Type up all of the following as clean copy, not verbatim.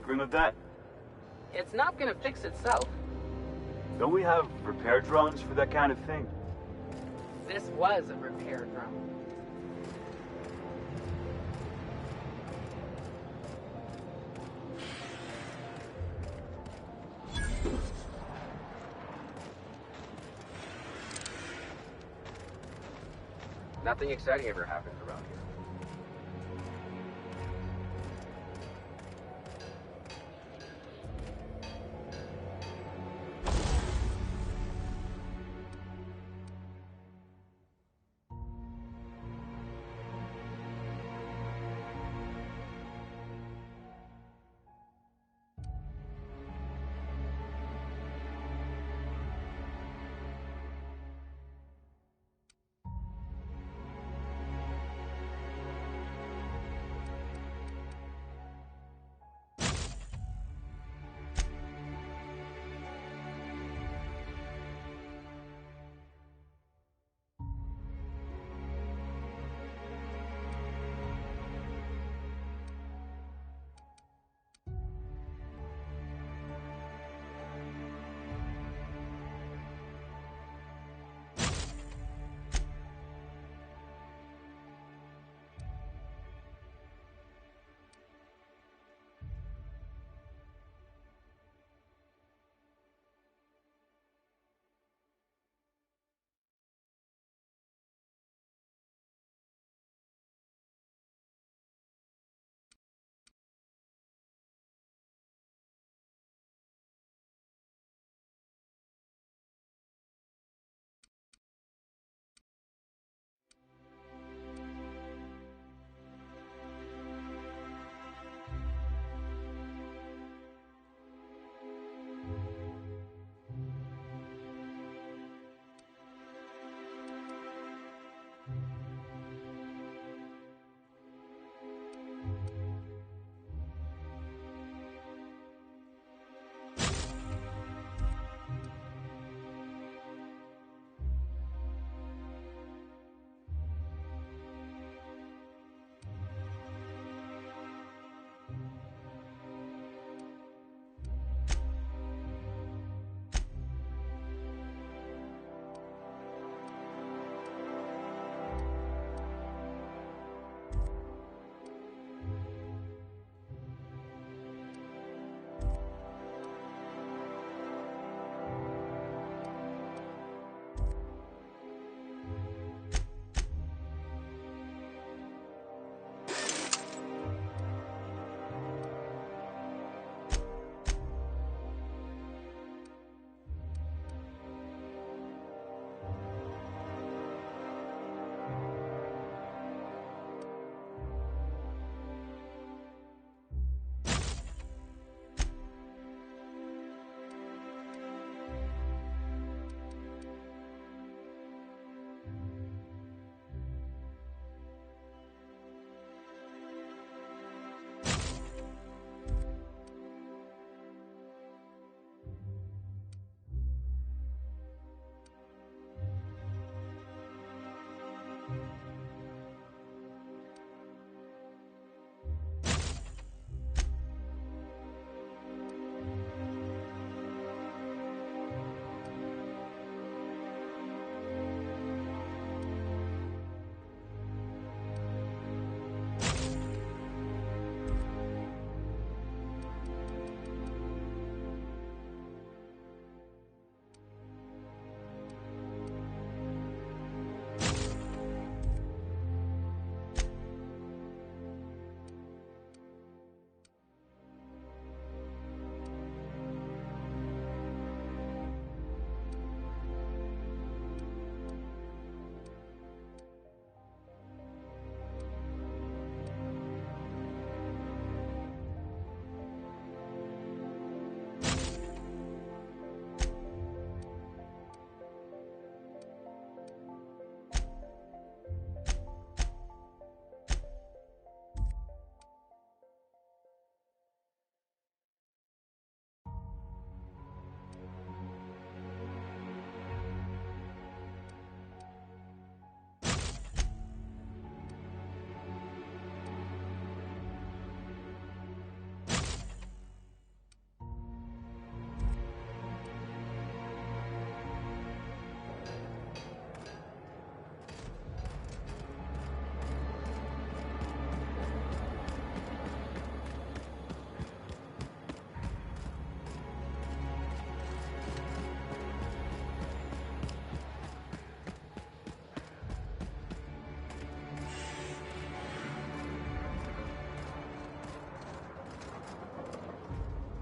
tinkering with that? It's not gonna fix itself. Don't we have repair drones for that kind of thing? This was a repair drone. Nothing exciting ever happens around here.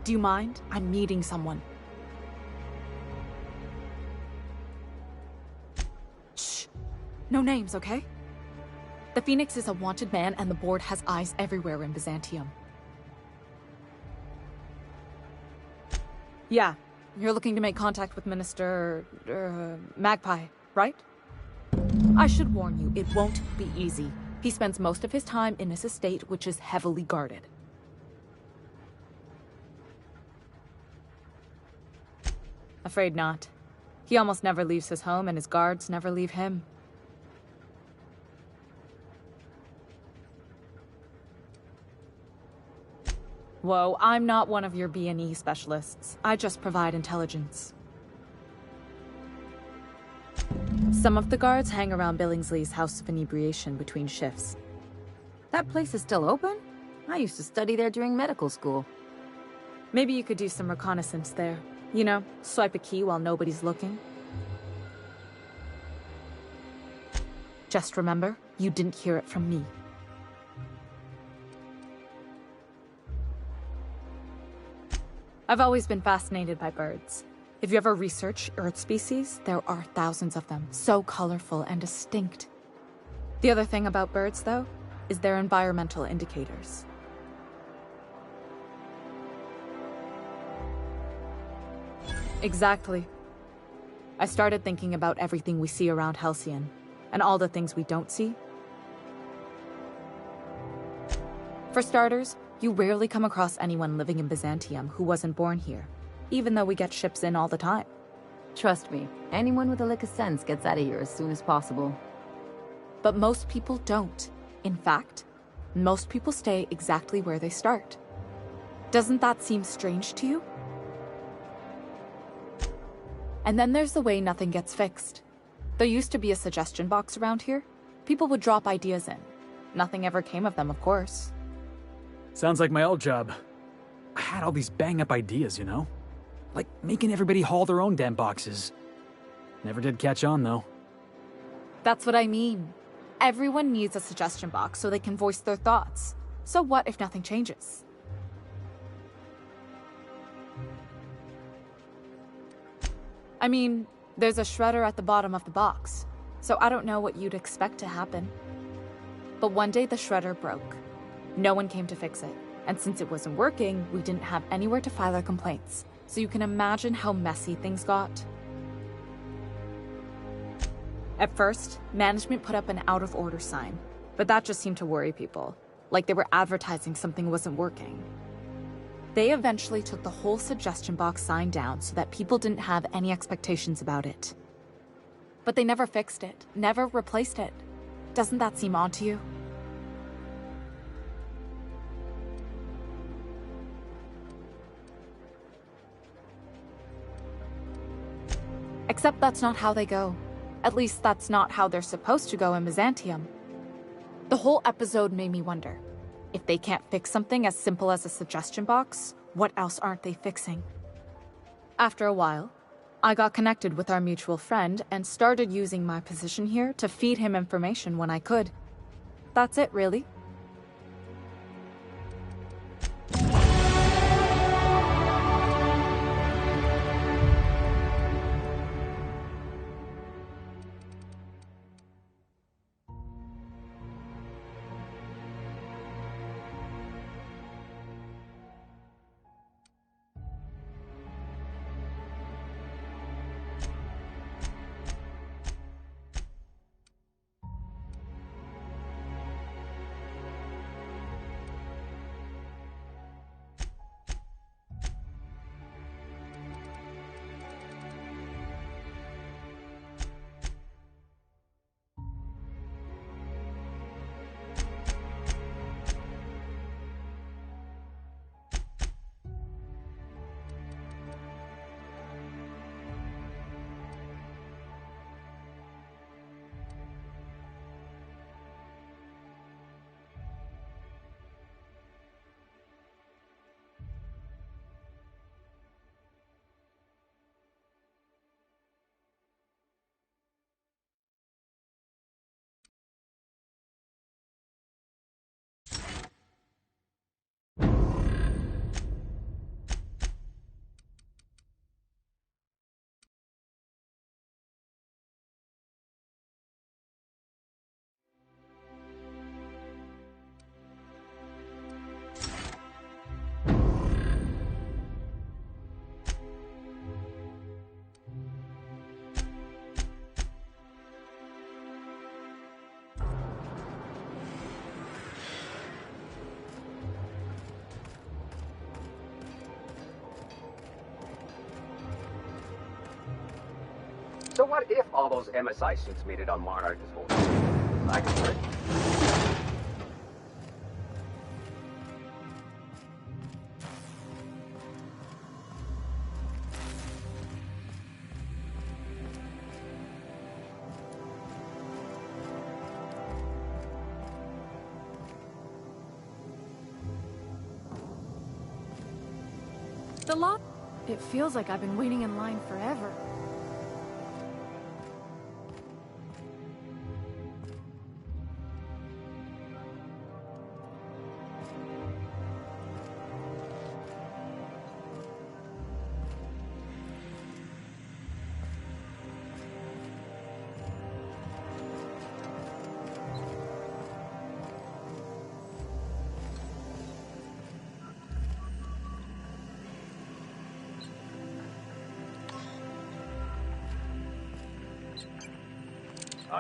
Do you mind? I'm meeting someone. Shh. No names, okay? The Phoenix is a wanted man, and the board has eyes everywhere in Byzantium. Yeah, you're looking to make contact with Minister... Magpie, right? I should warn you, it won't be easy. He spends most of his time in his estate, which is heavily guarded. Afraid not. He almost never leaves his home, and his guards never leave him. Whoa, I'm not one of your B&E specialists. I just provide intelligence. Some of the guards hang around Billingsley's House of Inebriation between shifts. That place is still open? I used to study there during medical school. Maybe you could do some reconnaissance there. You know, swipe a key while nobody's looking. Just remember, you didn't hear it from me. I've always been fascinated by birds. If you ever research Earth species, there are thousands of them, so colorful and distinct. The other thing about birds, though, is their environmental indicators. Exactly. I started thinking about everything we see around Halcyon, and all the things we don't see. For starters, you rarely come across anyone living in Byzantium who wasn't born here, even though we get ships in all the time. Trust me, anyone with a lick of sense gets out of here as soon as possible. But most people don't. In fact, most people stay exactly where they start. Doesn't that seem strange to you? And then there's the way nothing gets fixed. There used to be a suggestion box around here. People would drop ideas in. Nothing ever came of them, of course. Sounds like my old job. I had all these bang-up ideas, you know? Like making everybody haul their own damn boxes. Never did catch on, though. That's what I mean. Everyone needs a suggestion box so they can voice their thoughts. So what if nothing changes? I mean, there's a shredder at the bottom of the box, so I don't know what you'd expect to happen. But one day the shredder broke. No one came to fix it, and since it wasn't working, we didn't have anywhere to file our complaints, so you can imagine how messy things got. At first, management put up an out-of-order sign, but that just seemed to worry people, like they were advertising something wasn't working. They eventually took the whole suggestion box sign down so that people didn't have any expectations about it. But they never fixed it, never replaced it. Doesn't that seem odd to you? Except that's not how they go. At least that's not how they're supposed to go in Byzantium. The whole episode made me wonder, if they can't fix something as simple as a suggestion box, what else aren't they fixing? After a while, I got connected with our mutual friend and started using my position here to feed him information when I could. That's it, really. So what if all those MSI suits made it on Monarch this whole time? I can do it. The lot? It feels like I've been waiting in line forever.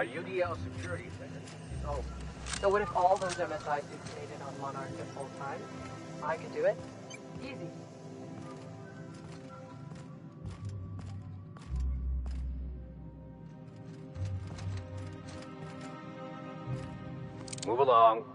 UDL security center. Oh. So what if all those MSI suits made it on Monarch this whole time? I could do it. Easy. Move along.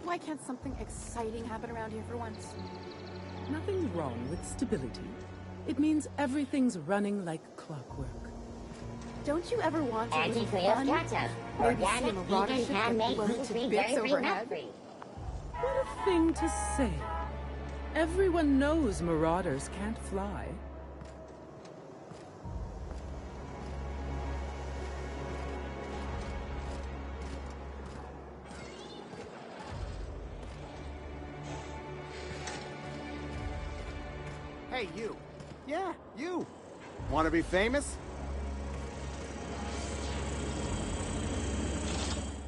Why can't something exciting happen around here for once? Nothing wrong with stability. It means everything's running like clockwork. Don't you ever want to Anti-Cleo's ketchup. Organic, vegan, handmade, gluten-free, dairy-free, nut-free. What a thing to say. Everyone knows marauders can't fly. Hey, you. Yeah, you. Want to be famous?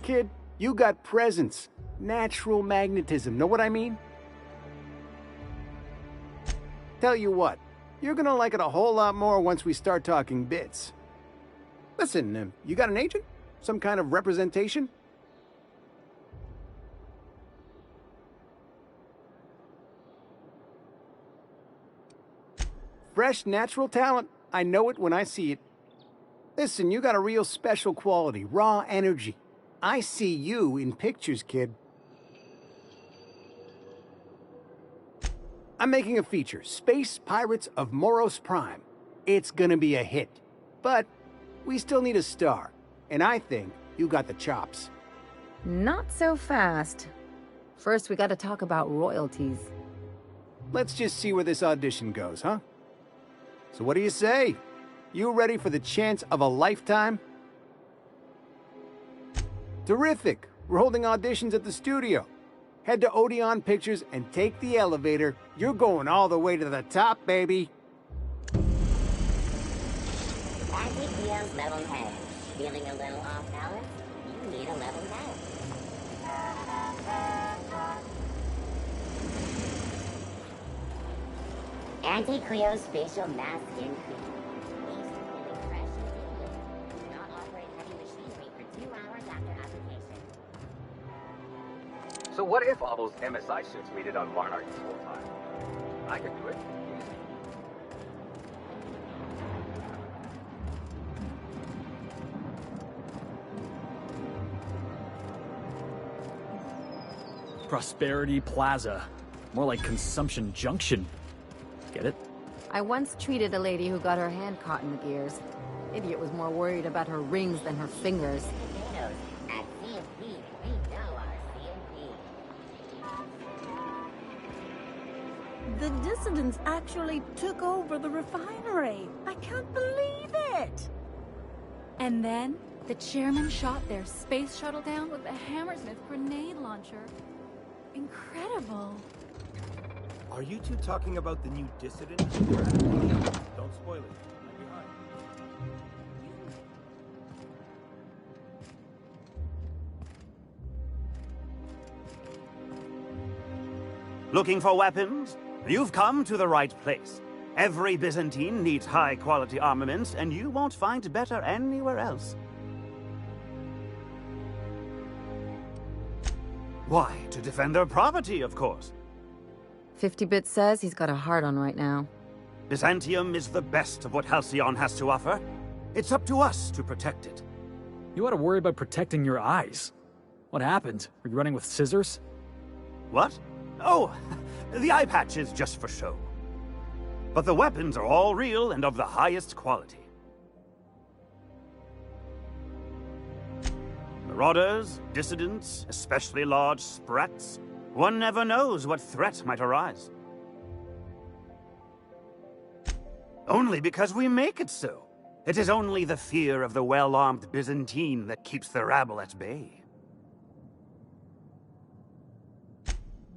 Kid, you got presence. Natural magnetism. Know what I mean? Tell you what, you're gonna like it a whole lot more once we start talking bits. Listen, you got an agent? Some kind of representation? Fresh, natural talent. I know it when I see it. Listen, you got a real special quality, raw energy. I see you in pictures, kid. I'm making a feature, Space Pirates of Moros Prime. It's gonna be a hit. But we still need a star. And I think you got the chops. Not so fast. First, we gotta talk about royalties. Let's just see where this audition goes, huh? So what do you say? You ready for the chance of a lifetime? Terrific! We're holding auditions at the studio. Head to Odeon Pictures and take the elevator. You're going all the way to the top, baby! Anti-Cleo's level head. Feeling a little off balance? You need a level head. Anti-Cleo's facial mask increase. Makes you feeling fresh and tingly. Do not operate heavy machinery for 2 hours after application. So what if all those MSI suits made it on Monarch this whole time? I could do it. Easy. Prosperity Plaza. More like Consumption Junction. Get it? I once treated a lady who got her hand caught in the gears. Idiot was more worried about her rings than her fingers. Potatoes at CMP. We know our CMP. The dissidents actually took over the refinery. I can't believe it. And then, the chairman shot their space shuttle down with a Hammersmith grenade launcher. Incredible. Are you two talking about the new dissident? Don't spoil it. I'm behind. Looking for weapons? You've come to the right place. Every Byzantine needs high-quality armaments, and you won't find better anywhere else. Why? To defend their property, of course. 50-bit says he's got a hard on right now. Byzantium is the best of what Halcyon has to offer. It's up to us to protect it. You ought to worry about protecting your eyes. What happened? Were you running with scissors? What? Oh, the eye patch is just for show. But the weapons are all real and of the highest quality. Marauders, dissidents, especially large sprats. One never knows what threat might arise. Only because we make it so. It is only the fear of the well-armed Byzantine that keeps the rabble at bay.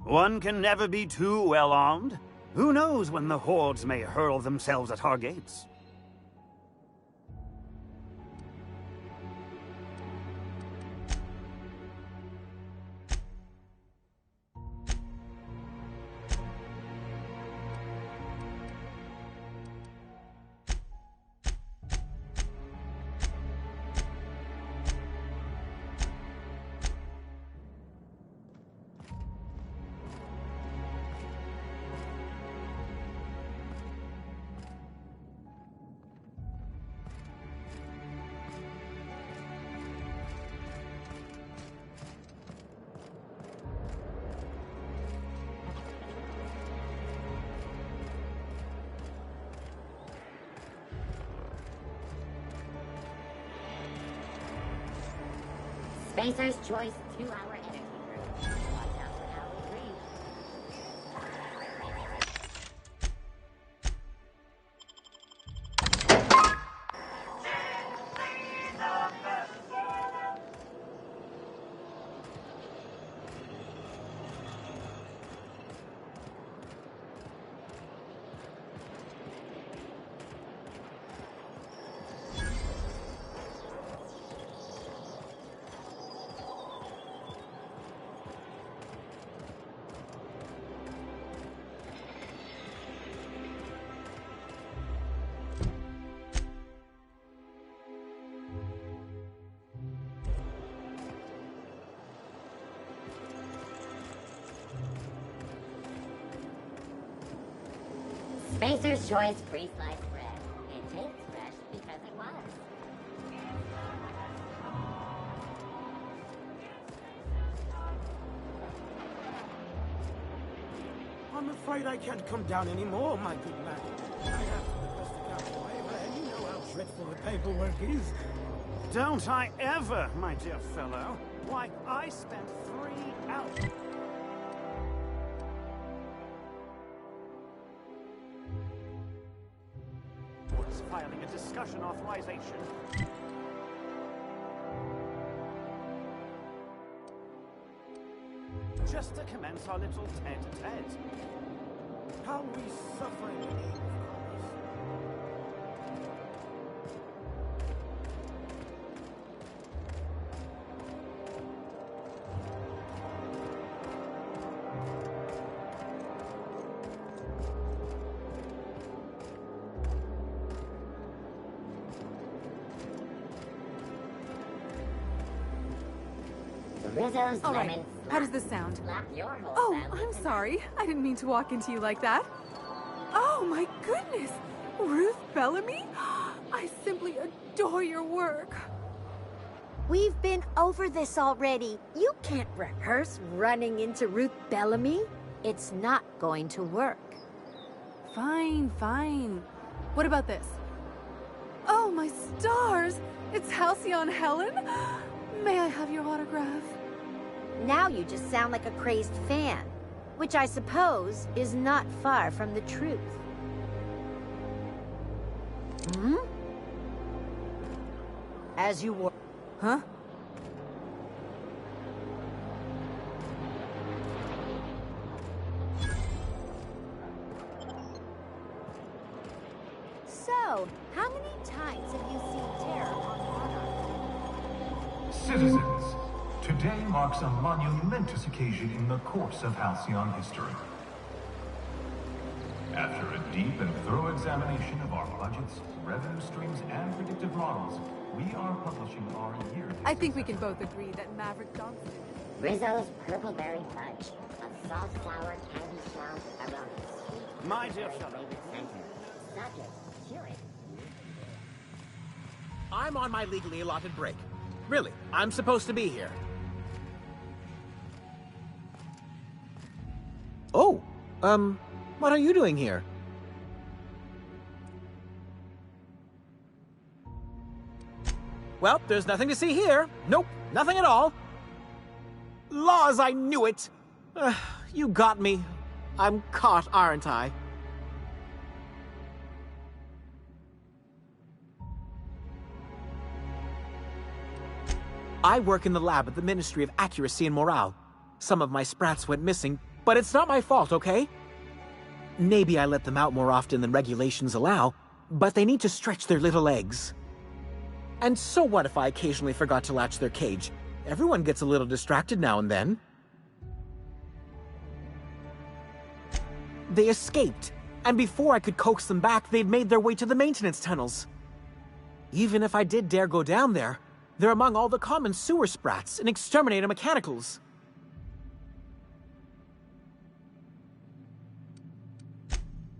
One can never be too well-armed. Who knows when the hordes may hurl themselves at our gates? Spacer's Choice 2-hour energy room. Watch out for how we breathe. Spacer's Choice pre-sliced bread. It tastes fresh because it was. I'm afraid I can't come down anymore, my good man. I have the descobrir waiver, and you know how dreadful the paperwork is. Don't I ever, my dear fellow. Why, I spent 3 hours... filing a discussion authorization. Just to commence our little tete-a-tete. How we suffer in the name of commerce. Rizzo's All right, lemon how does this sound? slap your whole Oh, family. I'm sorry. I didn't mean to walk into you like that. Oh, my goodness. Ruth Bellamy? I simply adore your work. We've been over this already. You can't rehearse running into Ruth Bellamy. It's not going to work. Fine, fine. What about this? Oh, my stars! It's Halcyon Helen? May I have your autograph? Now you just sound like a crazed fan, which I suppose is not far from the truth. Hmm? As you were... Huh? So, how many times have you seen terror on Monarch? Citizens, today marks a monumentous occasion in the course of Halcyon history. After a deep and thorough examination of our budgets, revenue streams, and predictive models, we are publishing our yearly... I think we can both agree that Maverick Johnson... Rizzo's purple berry fudge, a soft sour candy shell around a sweet... My dear fellow. flavored center. Subject, chew it. I'm on my legally allotted break. Really, I'm supposed to be here. Oh, what are you doing here? Well, there's nothing to see here. Nope, nothing at all. Laws, I knew it! You got me. I'm caught, aren't I? I work in the lab at the Ministry of Accuracy and Morale. Some of my sprats went missing, but it's not my fault, okay? Maybe I let them out more often than regulations allow, but they need to stretch their little legs. And so what if I occasionally forgot to latch their cage? Everyone gets a little distracted now and then. They escaped, and before I could coax them back, they'd made their way to the maintenance tunnels. Even if I did dare go down there, they're among all the common sewer sprats and exterminator mechanicals.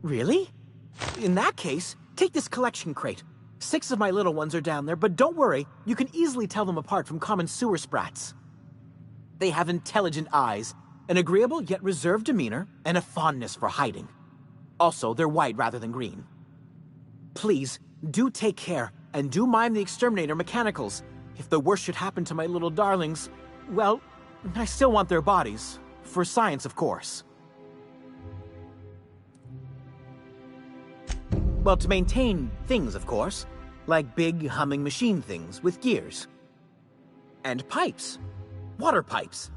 Really? In that case, take this collection crate. 6 of my little ones are down there, but don't worry, you can easily tell them apart from common sewer sprats. They have intelligent eyes, an agreeable yet reserved demeanor, and a fondness for hiding. Also, they're white rather than green. Please, do take care, and do mime the exterminator mechanicals. If the worst should happen to my little darlings, well, I still want their bodies. For science, of course. Well, to maintain things, of course. Like big, humming machine things with gears. And pipes. Water pipes.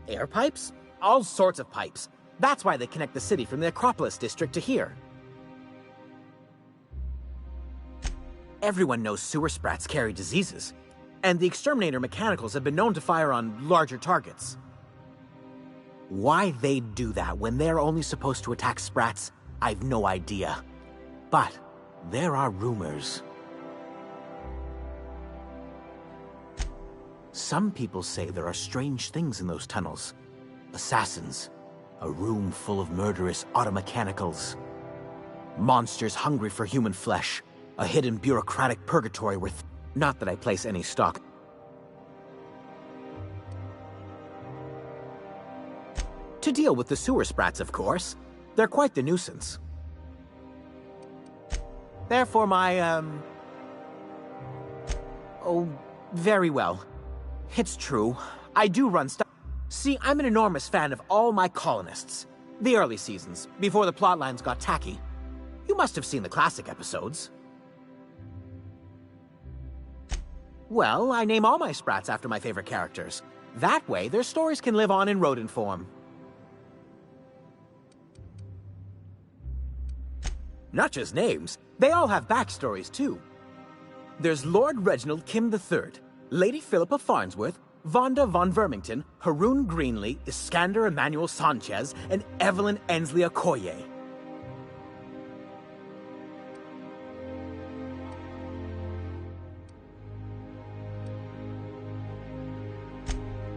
Air pipes. All sorts of pipes. That's why they connect the city from the Acropolis district to here. Everyone knows sewer sprats carry diseases. And the exterminator mechanicals have been known to fire on larger targets. Why they'd do that when they're only supposed to attack sprats, I've no idea. But there are rumors. Some people say there are strange things in those tunnels. Assassins. A room full of murderous automechanicals. Monsters hungry for human flesh. A hidden bureaucratic purgatory with... Not that I place any stock. To deal with the sewer sprats, of course. They're quite the nuisance. Therefore my, Oh, very well. It's true. I do run stuff. See, I'm an enormous fan of all my colonists. The early seasons, before the plotlines got tacky. You must have seen the classic episodes. Well, I name all my sprats after my favorite characters. That way, their stories can live on in rodent form. Not just names, they all have backstories, too. There's Lord Reginald Kim III, Lady Philippa Farnsworth, Vonda von Vermington, Haroon Greenlee, Iskander Emmanuel Sanchez, and Evelyn Ensley Okoye.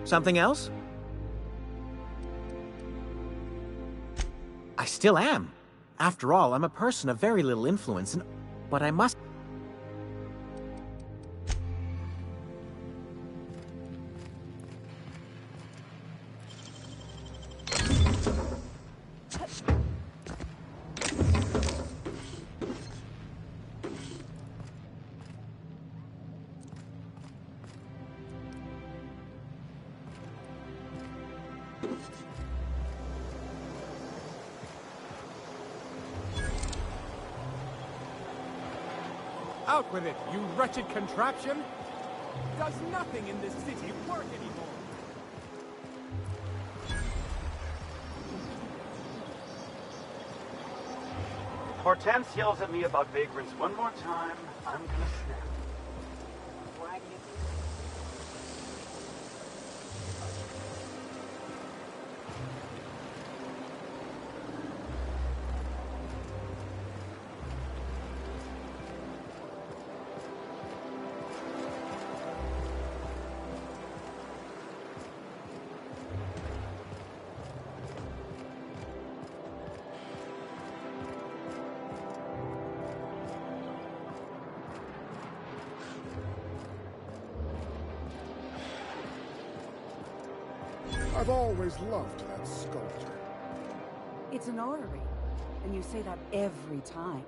Something else? I still am. After all, I'm a person of very little influence, but I must... Out with it, you wretched contraption! Does nothing in this city work anymore? If Hortense yells at me about vagrants one more time, I'm gonna snap. Why do you I've always loved that sculpture. It's an orrery, and you say that every time.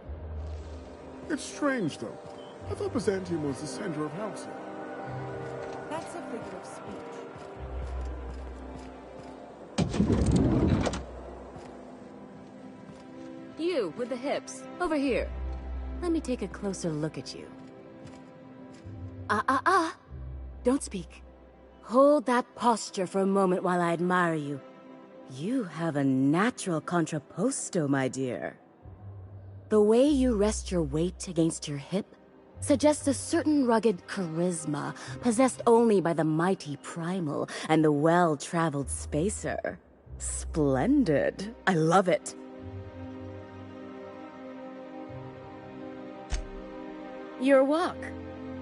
It's strange, though. I thought Byzantium was the center of Halcyon. That's a figure of speech. You, with the hips. Over here. Let me take a closer look at you. Don't speak. Hold that posture for a moment while I admire you. You have a natural contrapposto, my dear. The way you rest your weight against your hip suggests a certain rugged charisma possessed only by the mighty primal and the well-traveled spacer. Splendid. I love it. Your walk.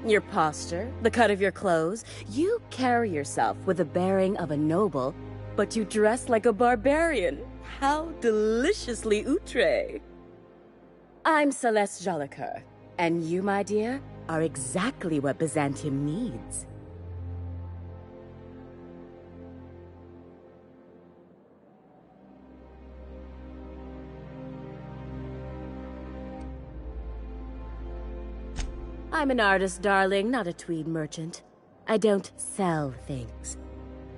Your posture, the cut of your clothes, you carry yourself with the bearing of a noble, but you dress like a barbarian. How deliciously outre. I'm Celeste Jolicoeur, and you, my dear, are exactly what Byzantium needs. I'm an artist, darling, not a tweed merchant. I don't sell things.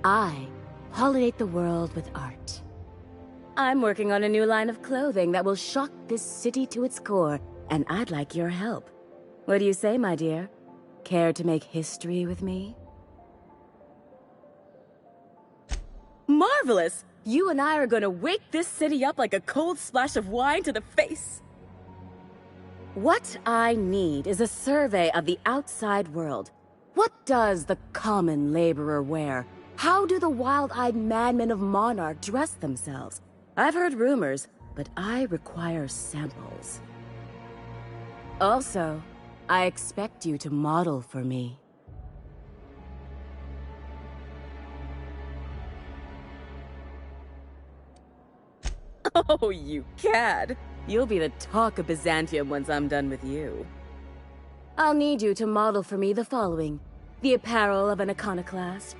I pollinate the world with art. I'm working on a new line of clothing that will shock this city to its core, and I'd like your help. What do you say, my dear? Care to make history with me? Marvelous! You and I are gonna wake this city up like a cold splash of wine to the face. What I need is a survey of the outside world. What does the common laborer wear? How do the wild-eyed madmen of Monarch dress themselves? I've heard rumors, but I require samples. Also, I expect you to model for me. Oh, you cad! You'll be the talk of Byzantium once I'm done with you. I'll need you to model for me the following: the apparel of an iconoclast,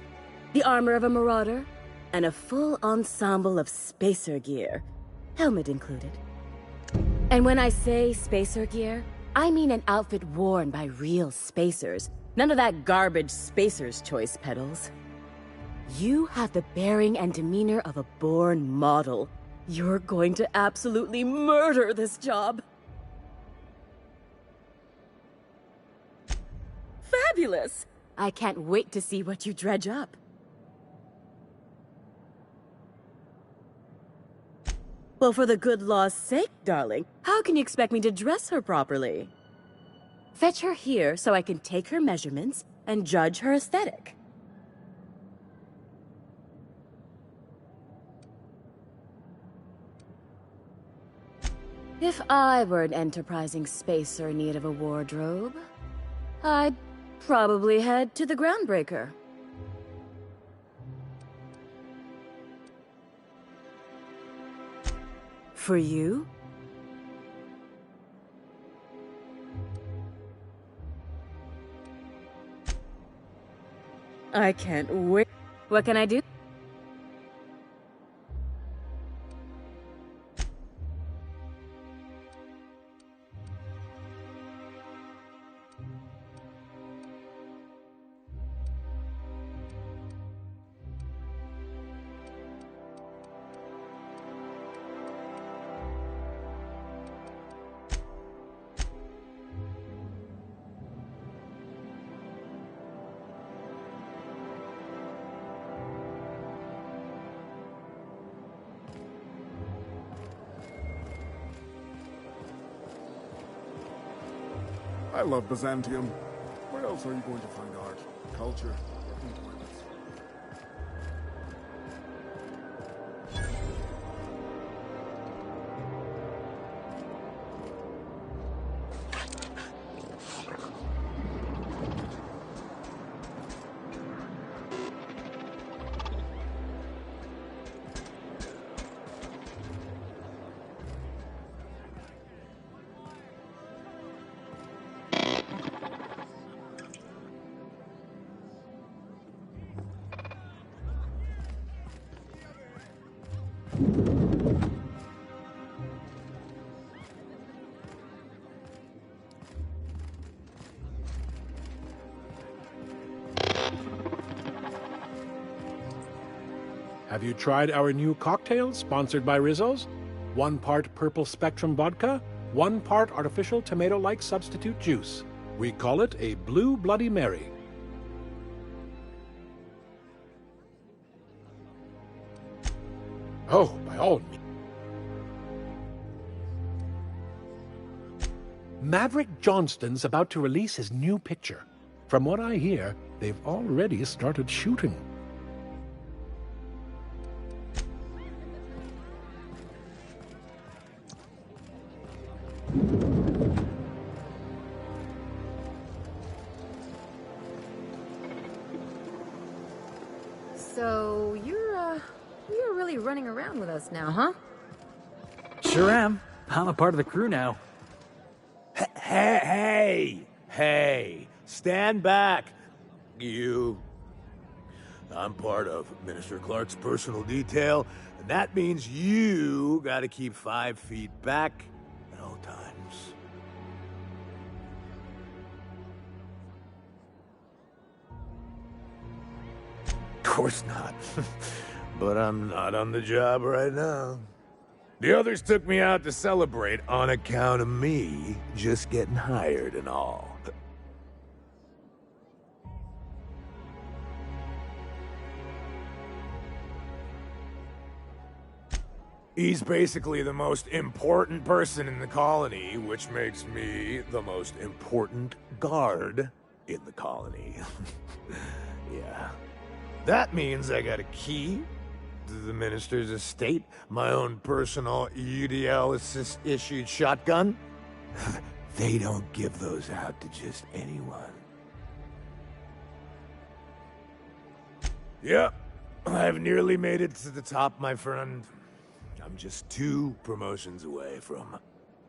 the armor of a marauder, and a full ensemble of spacer gear, helmet included. And when I say spacer gear, I mean an outfit worn by real spacers, none of that garbage spacer's choice pedals. You have the bearing and demeanor of a born model. You're going to absolutely murder this job. Fabulous! I can't wait to see what you dredge up. Well, for the good law's sake, darling, how can you expect me to dress her properly? Fetch her here so I can take her measurements and judge her aesthetic. If I were an enterprising spacer in need of a wardrobe, I'd probably head to the Groundbreaker. For you? I can't wait. What can I do? I love Byzantium. Where else are you going to find art, culture, or employment? Have you tried our new cocktail sponsored by Rizzo's? 1 part Purple Spectrum vodka, 1 part artificial tomato-like substitute juice. We call it a Blue Bloody Mary. Oh, by all means. Maverick Johnston's about to release his new picture. From what I hear, they've already started shooting. So, you're really running around with us now, huh? Sure am. I'm a part of the crew now. Hey, stand back, you. I'm part of Minister Clark's personal detail, and that means you gotta keep 5 feet back at all times. Of course not. But I'm not on the job right now. The others took me out to celebrate on account of me just getting hired and all. He's basically the most important person in the colony, which makes me the most important guard in the colony. Yeah. That means I got a key to the minister's estate, my own personal UDL-issued shotgun. They don't give those out to just anyone. Yep, I've nearly made it to the top, my friend. I'm just 2 promotions away from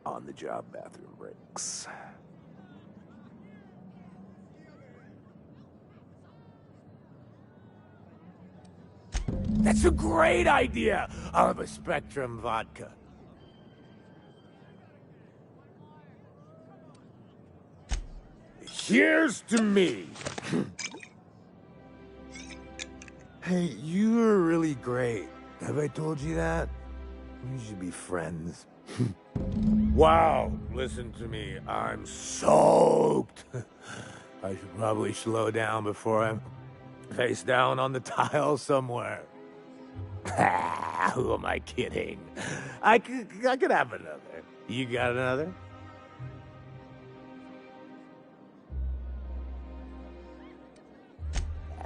on-the-job bathroom breaks. That's a great idea! I'll have a Spectrum vodka. Cheers to me! Hey, you are really great. Have I told you that? We should be friends. Wow, listen to me. I'm soaked. I should probably slow down before I'm face down on the tile somewhere. Who am I kidding? I could have another. You got another?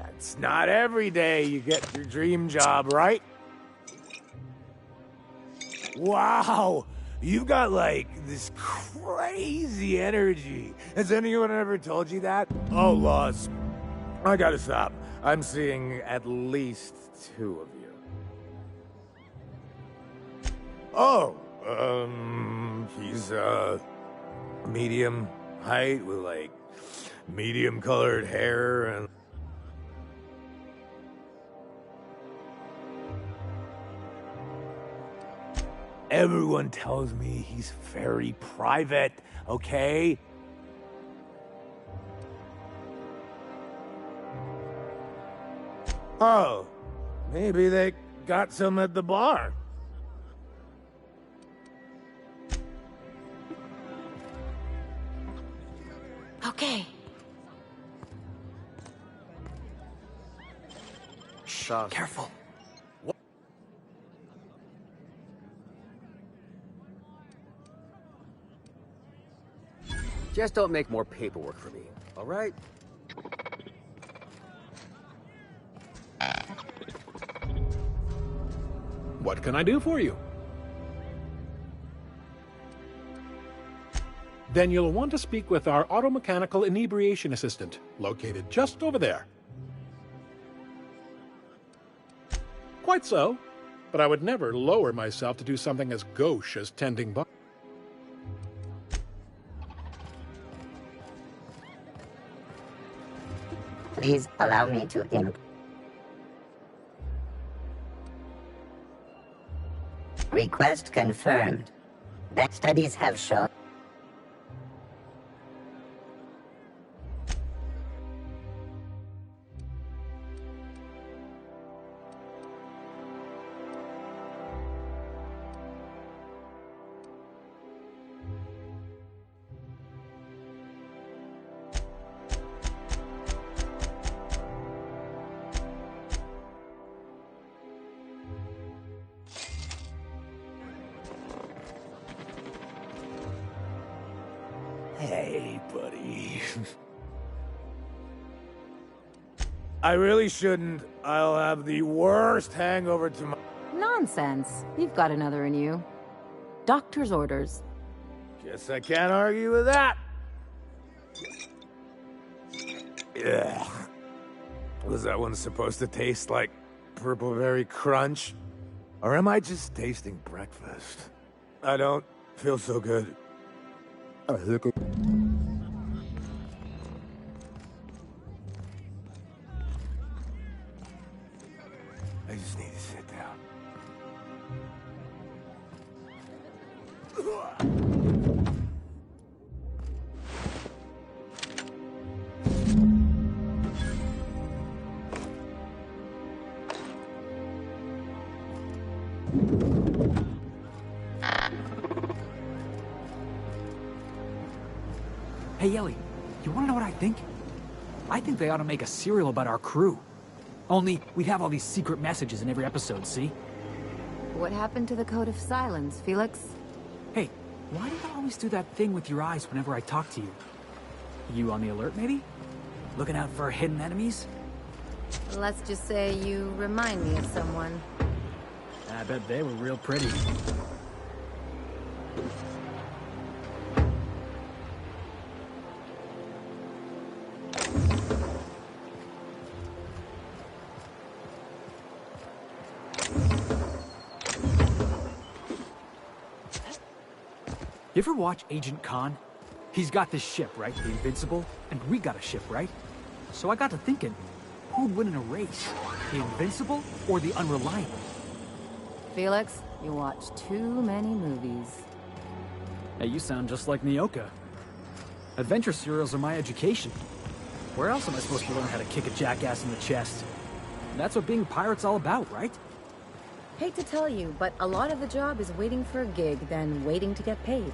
It's not every day you get your dream job, right? Wow, you've got like this crazy energy. Has anyone ever told you that? Oh, Laws, I gotta stop. I'm seeing at least 2 of you. Oh, he's, medium height with, like, medium-colored hair and... Everyone tells me he's very private, okay? Oh, maybe they got some at the bar. Okay. Shh, careful. What? Just don't make more paperwork for me, all right? What can I do for you? Then you'll want to speak with our automechanical inebriation assistant, located just over there. Quite so, but I would never lower myself to do something as gauche as tending bar. Please allow me to Request confirmed. That studies have shown. Hey, buddy. I really shouldn't. I'll have the worst hangover tomorrow. Nonsense. You've got another in you. Doctor's orders. Guess I can't argue with that. Ugh. Was that one supposed to taste like purple berry crunch? Or am I just tasting breakfast? I don't feel so good. I just need to sit down. Hey, Ellie, you wanna know what I think? I think they ought to make a serial about our crew. Only, we'd have all these secret messages in every episode, see? What happened to the code of silence, Felix? Hey, why do you always do that thing with your eyes whenever I talk to you? You on the alert, maybe? Looking out for hidden enemies? Let's just say you remind me of someone. I bet they were real pretty. You ever watch Agent Khan? He's got this ship, right? The Invincible? And we got a ship, right? So I got to thinking, who'd win in a race? The Invincible or the Unreliable? Felix, you watch too many movies. Hey, you sound just like Nyoka. Adventure serials are my education. Where else am I supposed to learn how to kick a jackass in the chest? That's what being a pirate's all about, right? Hate to tell you, but a lot of the job is waiting for a gig, then waiting to get paid.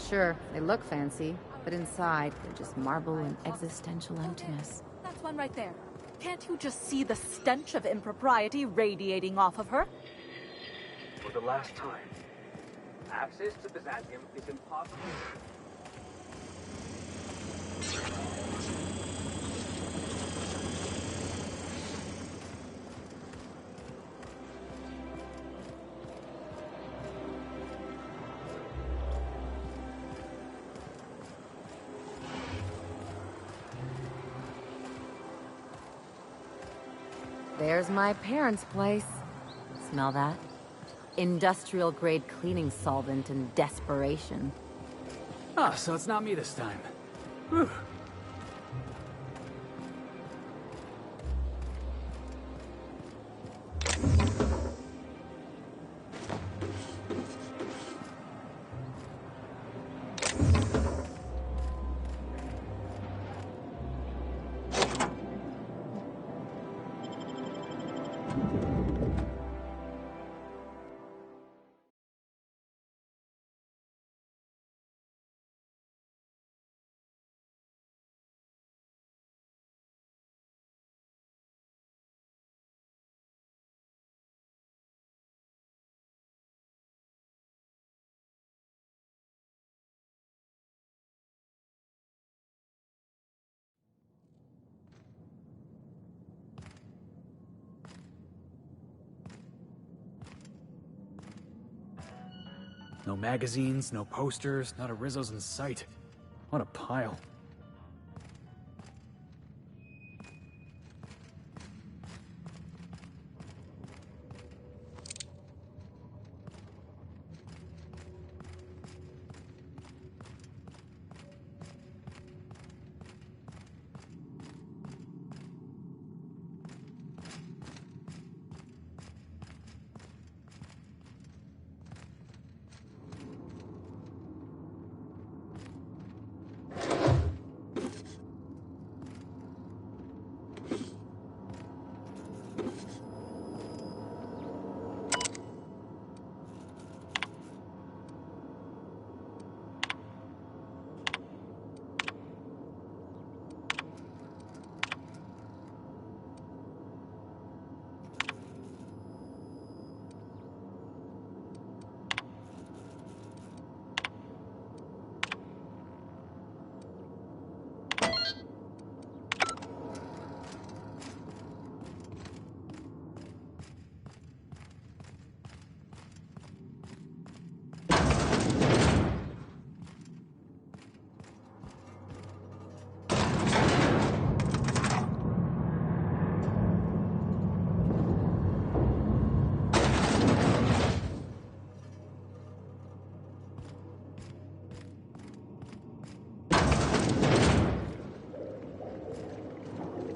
Sure, they look fancy, but inside, they're just marble and existential emptiness. That's one right there. Can't you just see the stench of impropriety radiating off of her? For the last time, access to Byzantium is impossible. There's my parents' place. Smell that? Industrial-grade cleaning solvent and desperation. Oh, so it's not me this time. Whew. No magazines, no posters, not a Rizzo's in sight. What a pile.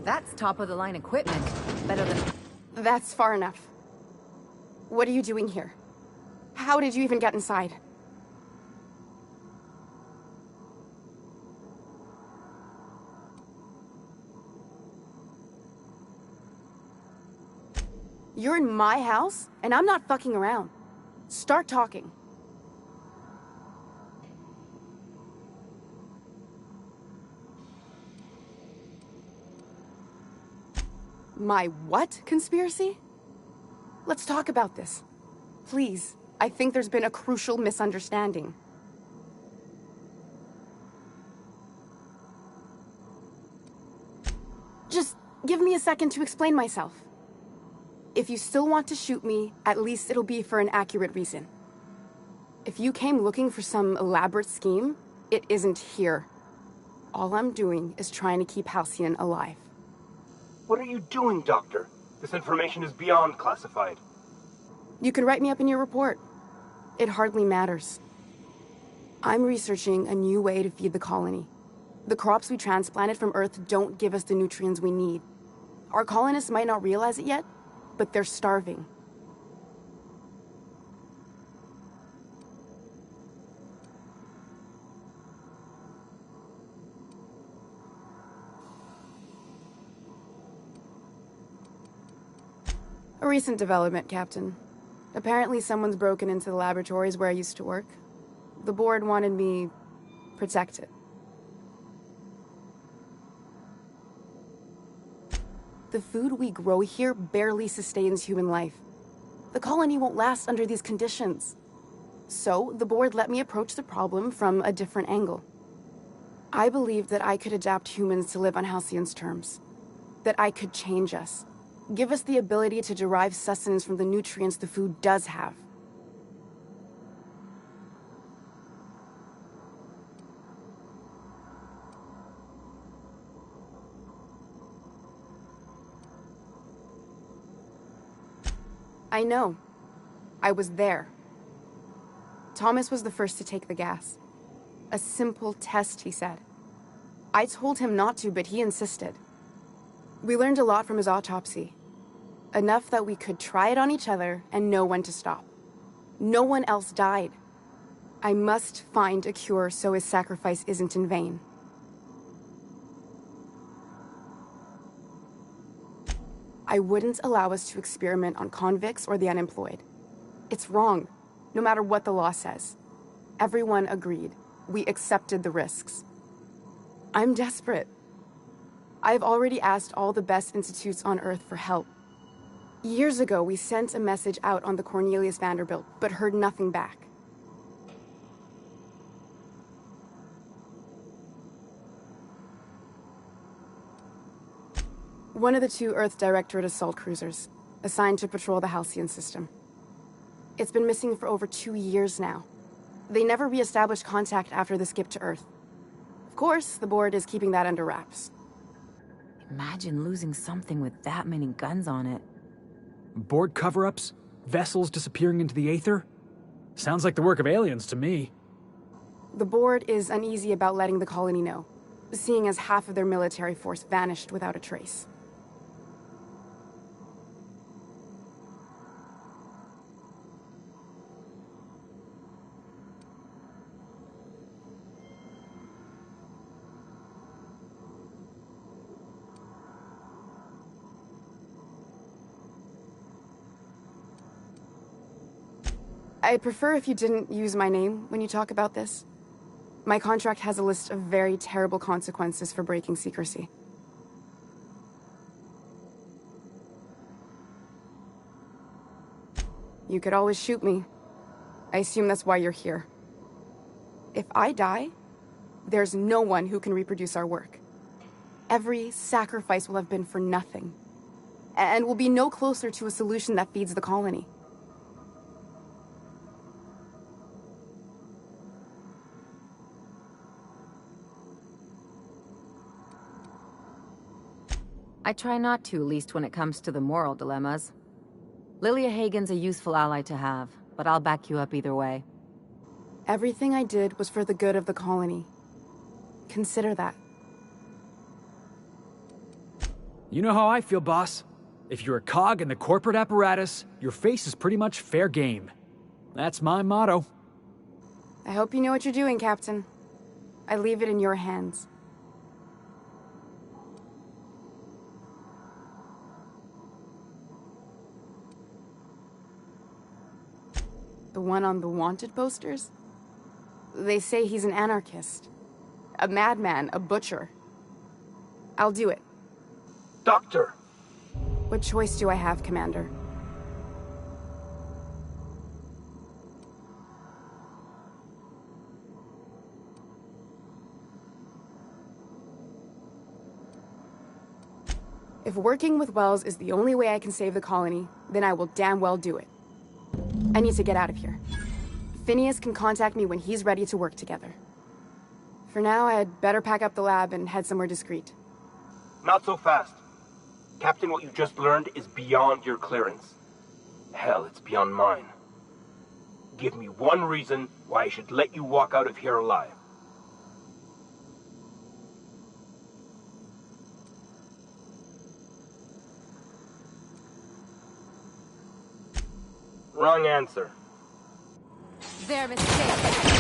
That's top-of-the-line equipment. Better than... That's far enough. What are you doing here? How did you even get inside? You're in my house, and I'm not fucking around. Start talking. My what conspiracy? Let's talk about this. Please, I think there's been a crucial misunderstanding. Just give me a second to explain myself. If you still want to shoot me, at least it'll be for an accurate reason. If you came looking for some elaborate scheme, it isn't here. All I'm doing is trying to keep Halcyon alive. What are you doing, Doctor? This information is beyond classified. You can write me up in your report. It hardly matters. I'm researching a new way to feed the colony. The crops we transplanted from Earth don't give us the nutrients we need. Our colonists might not realize it yet, but they're starving. A recent development, Captain. Apparently someone's broken into the laboratories where I used to work. The board wanted me protected. The food we grow here barely sustains human life. The colony won't last under these conditions. So, the board let me approach the problem from a different angle. I believed that I could adapt humans to live on Halcyon's terms. That I could change us. Give us the ability to derive sustenance from the nutrients the food does have. I know. I was there. Thomas was the first to take the gas. A simple test, he said. I told him not to, but he insisted. We learned a lot from his autopsy. Enough that we could try it on each other and know when to stop. No one else died. I must find a cure so his sacrifice isn't in vain. I wouldn't allow us to experiment on convicts or the unemployed. It's wrong, no matter what the law says. Everyone agreed. We accepted the risks. I'm desperate. I've already asked all the best institutes on Earth for help. Years ago, we sent a message out on the Cornelius Vanderbilt, but heard nothing back. One of the 2 Earth Directorate assault cruisers, assigned to patrol the Halcyon system. It's been missing for over 2 years now. They never re-established contact after the skip to Earth. Of course, the board is keeping that under wraps. Imagine losing something with that many guns on it. Board cover-ups? Vessels disappearing into the aether? Sounds like the work of aliens to me. The board is uneasy about letting the colony know, seeing as half of their military force vanished without a trace. I'd prefer if you didn't use my name when you talk about this. My contract has a list of very terrible consequences for breaking secrecy. You could always shoot me. I assume that's why you're here. If I die, there's no one who can reproduce our work. Every sacrifice will have been for nothing. And we'll be no closer to a solution that feeds the colony. I try not to, least when it comes to the moral dilemmas. Lilia Hagen's a useful ally to have, but I'll back you up either way. Everything I did was for the good of the colony. Consider that. You know how I feel, boss. If you're a cog in the corporate apparatus, your face is pretty much fair game. That's my motto. I hope you know what you're doing, Captain. I leave it in your hands. The one on the wanted posters? They say he's an anarchist. A madman, a butcher. I'll do it. Doctor! What choice do I have, Commander? If working with Wells is the only way I can save the colony, then I will damn well do it. I need to get out of here. Phineas can contact me when he's ready to work together. For now, I'd better pack up the lab and head somewhere discreet. Not so fast. Captain, what you just learned is beyond your clearance. Hell, it's beyond mine. Give me one reason why I should let you walk out of here alive. Wrong answer. Their mistake.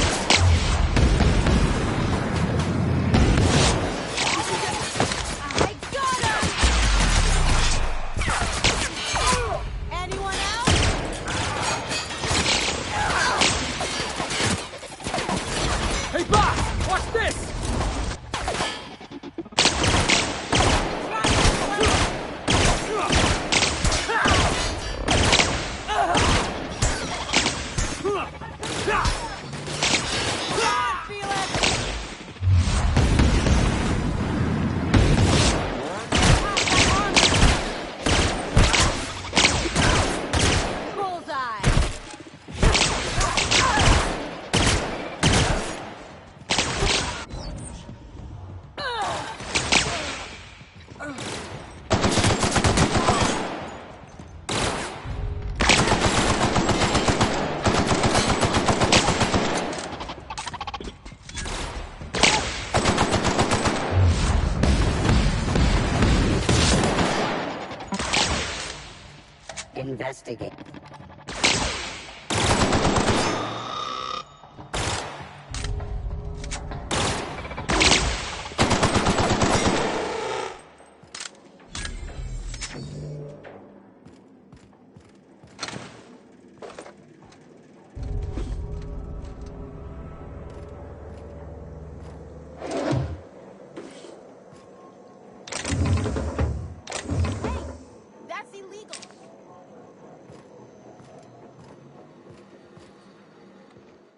Investigate.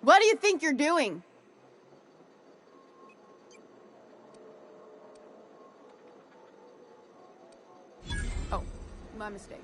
What do you think you're doing? Oh, my mistake.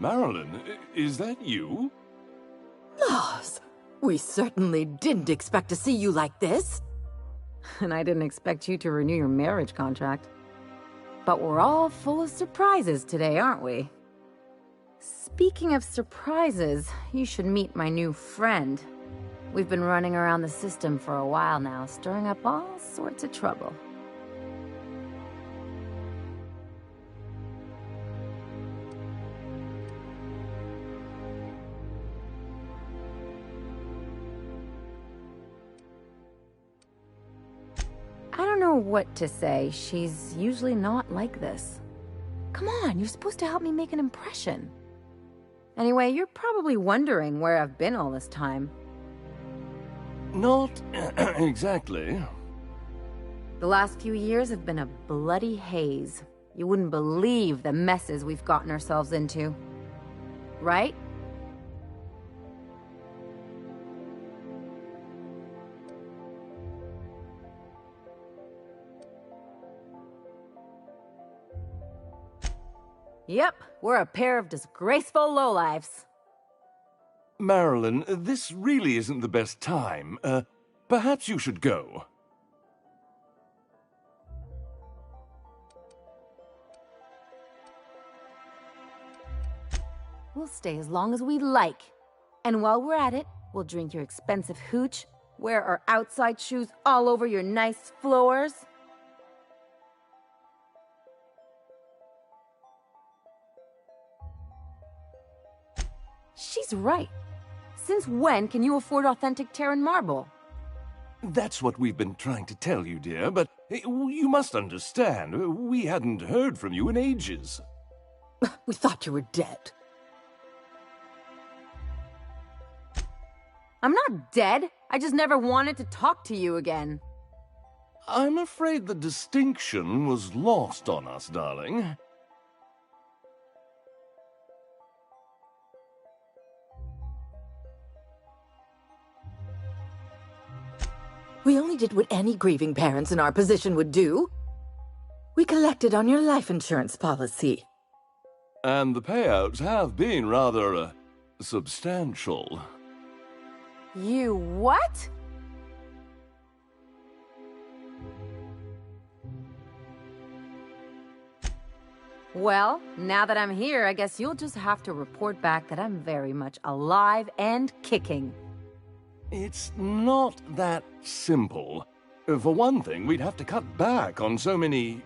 Marilyn, is that you? Lars, we certainly didn't expect to see you like this. And I didn't expect you to renew your marriage contract. But we're all full of surprises today, aren't we? Speaking of surprises, you should meet my new friend. We've been running around the system for a while now, stirring up all sorts of trouble. I don't know what to say. She's usually not like this. Come on, you're supposed to help me make an impression. Anyway, you're probably wondering where I've been all this time. Not exactly. The last few years have been a bloody haze. You wouldn't believe the messes we've gotten ourselves into. Right? Yep, we're a pair of disgraceful lowlifes. Marilyn, this really isn't the best time. Perhaps you should go. We'll stay as long as we like. And while we're at it, we'll drink your expensive hooch, wear our outside shoes all over your nice floors. She's right. Since when can you afford authentic Terran marble? That's what we've been trying to tell you, dear, but you must understand, we hadn't heard from you in ages. We thought you were dead. I'm not dead. I just never wanted to talk to you again. I'm afraid the distinction was lost on us, darling. We only did what any grieving parents in our position would do. We collected on your life insurance policy. And the payouts have been rather, substantial. You what? Well, now that I'm here, I guess you'll just have to report back that I'm very much alive and kicking. It's not that simple. For one thing, we'd have to cut back on so many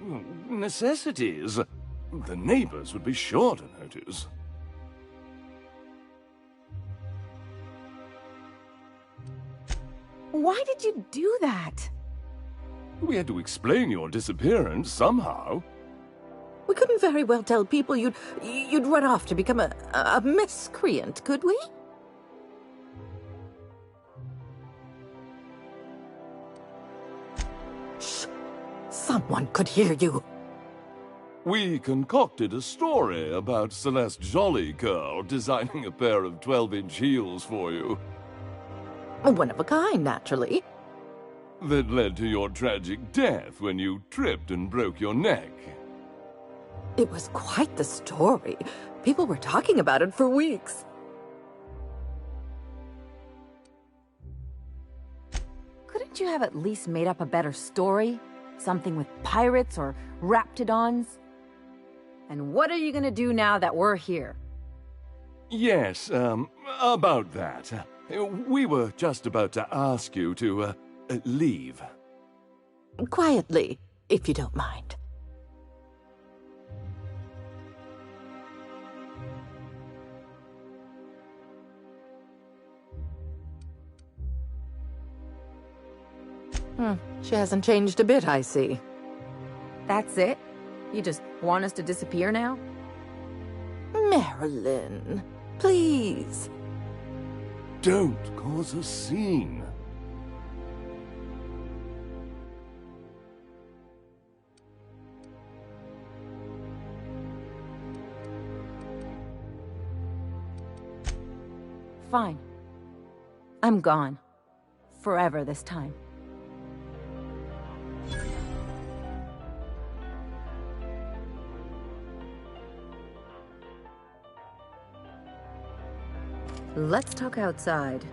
necessities. The neighbors would be sure to notice. Why did you do that? We had to explain your disappearance somehow. We couldn't very well tell people you'd run off to become a miscreant, could we? Shh! Someone could hear you. We concocted a story about Celeste Jollycurl designing a pair of 12-inch heels for you. One of a kind, naturally. That led to your tragic death when you tripped and broke your neck. It was quite the story. People were talking about it for weeks. Couldn't you have at least made up a better story? Something with pirates or raptidons? And what are you gonna do now that we're here? Yes, about that. We were just about to ask you to, leave. Quietly, if you don't mind. She hasn't changed a bit, I see. That's it? You just want us to disappear now? Marilyn, please. Don't cause a scene. Fine. I'm gone. Forever this time. Let's talk outside.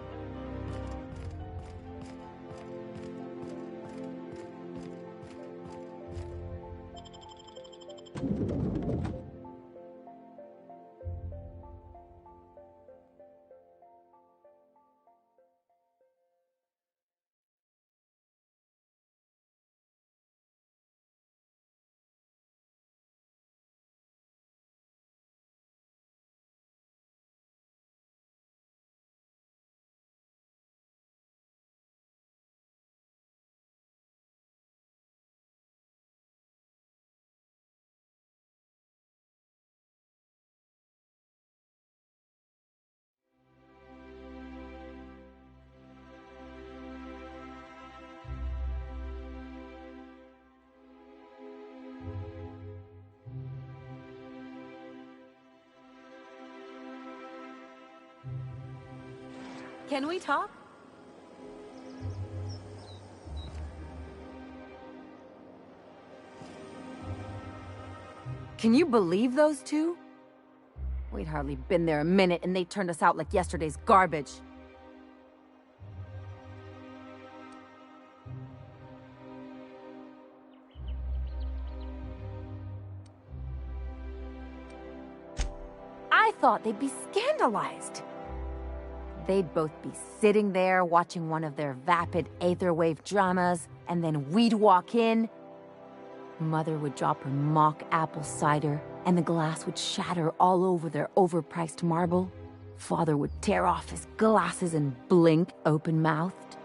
Can we talk? Can you believe those two? We'd hardly been there a minute and they turned us out like yesterday's garbage. I thought they'd be scandalized. They'd both be sitting there watching one of their vapid aetherwave dramas, and then we'd walk in. Mother would drop her mock apple cider, and the glass would shatter all over their overpriced marble. Father would tear off his glasses and blink open-mouthed.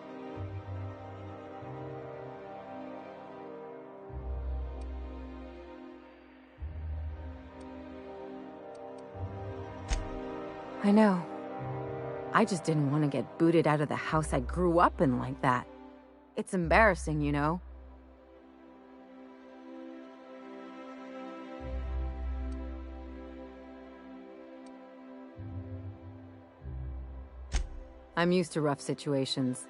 I know. I just didn't want to get booted out of the house I grew up in like that. It's embarrassing, you know. I'm used to rough situations.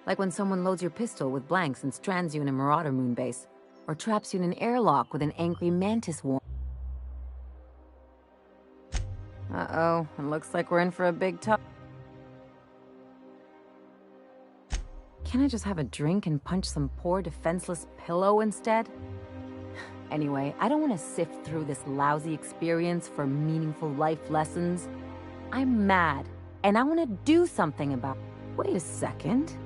Like when someone loads your pistol with blanks and strands you in a Marauder moonbase, or traps you in an airlock with an angry mantis swarm. Uh-oh, it looks like we're in for a big talk. Can't I just have a drink and punch some poor defenseless pillow instead? Anyway, I don't want to sift through this lousy experience for meaningful life lessons. I'm mad, and I want to do something about it. Wait a second.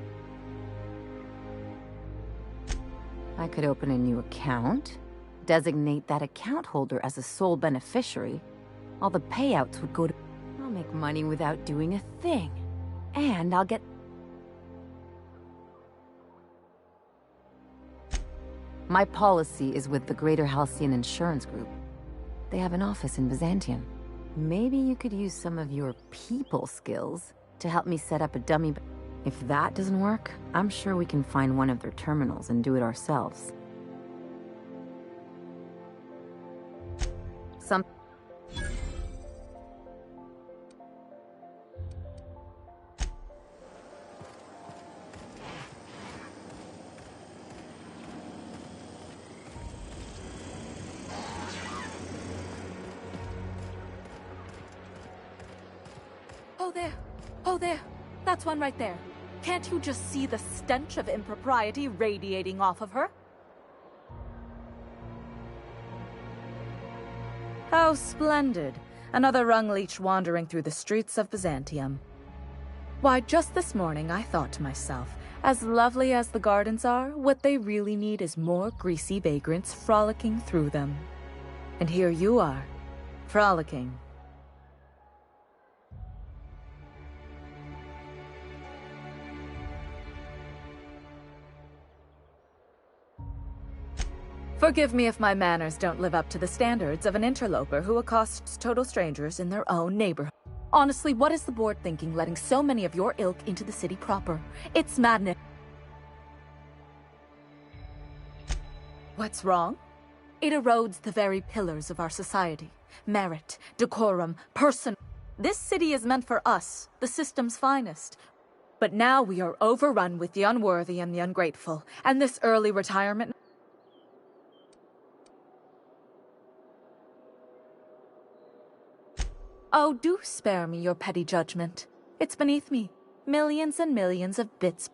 I could open a new account, designate that account holder as a sole beneficiary. All the payouts would go to... I'll make money without doing a thing. And I'll get... My policy is with the Greater Halcyon Insurance Group. They have an office in Byzantium. Maybe you could use some of your people skills to help me set up a dummy... If that doesn't work, I'm sure we can find one of their terminals and do it ourselves. Oh, there. That's one right there. Can't you just see the stench of impropriety radiating off of her? How splendid. Another rung leech wandering through the streets of Byzantium. Why, just this morning I thought to myself, as lovely as the gardens are, what they really need is more greasy vagrants frolicking through them. And here you are, frolicking. Forgive me if my manners don't live up to the standards of an interloper who accosts total strangers in their own neighborhood. Honestly, what is the board thinking letting so many of your ilk into the city proper? It's madness. What's wrong? It erodes the very pillars of our society. Merit, decorum, person. This city is meant for us, the system's finest. But now we are overrun with the unworthy and the ungrateful, and this early retirement... Oh, do spare me your petty judgment. It's beneath me. Millions and millions of bits.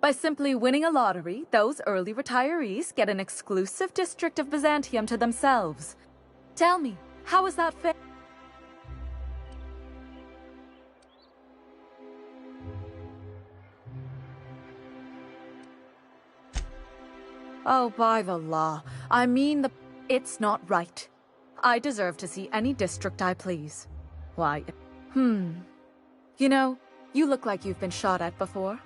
By simply winning a lottery, those early retirees get an exclusive district of Byzantium to themselves. Tell me, how is that fair? Oh, by the law. I mean It's not right. I deserve to see any district I please. Why, You know, you look like you've been shot at before.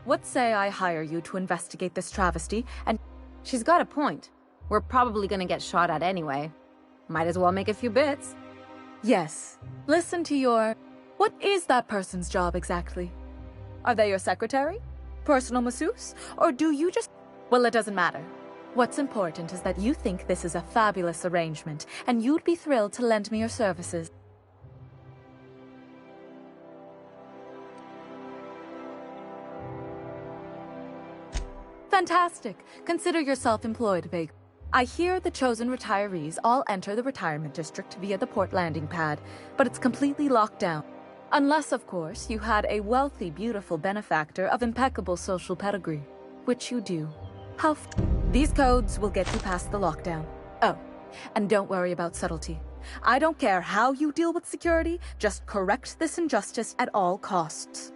What say I hire you to investigate this travesty and... She's got a point. We're probably gonna get shot at anyway. Might as well make a few bits. Yes. Listen to your... What is that person's job exactly? Are they your secretary? Personal masseuse? Or do you just... Well, it doesn't matter. What's important is that you think this is a fabulous arrangement, and you'd be thrilled to lend me your services. Fantastic. Consider yourself employed, Baker. I hear the chosen retirees all enter the retirement district via the port landing pad, but it's completely locked down. Unless, of course, you had a wealthy, beautiful benefactor of impeccable social pedigree, which you do. These codes will get you past the lockdown. Oh, and don't worry about subtlety. I don't care how you deal with security, just correct this injustice at all costs.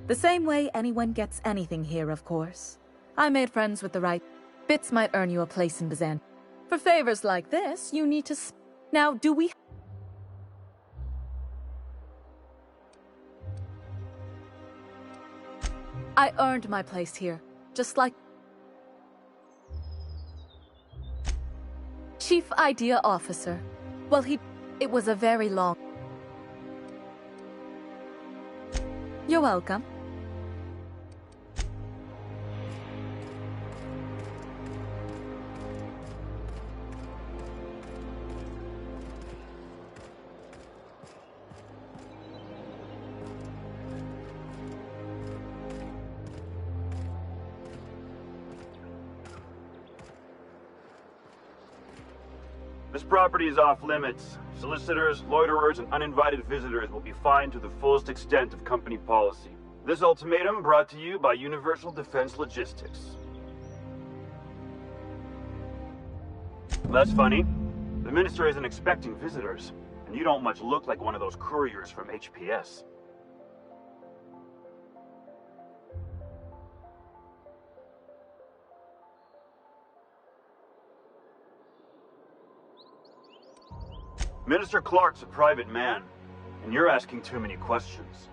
The same way anyone gets anything here, of course. I made friends with the right. Bits might earn you a place in Byzantium. For favors like this, you need to Now, do we... I earned my place here, just like... Chief Idea Officer. Well, it was a very long... You're welcome. This property is off limits. Solicitors, loiterers, and uninvited visitors will be fined to the fullest extent of company policy. This ultimatum brought to you by Universal Defense Logistics. That's funny. The minister isn't expecting visitors, and you don't much look like one of those couriers from HPS. Minister Clark's a private man, and you're asking too many questions.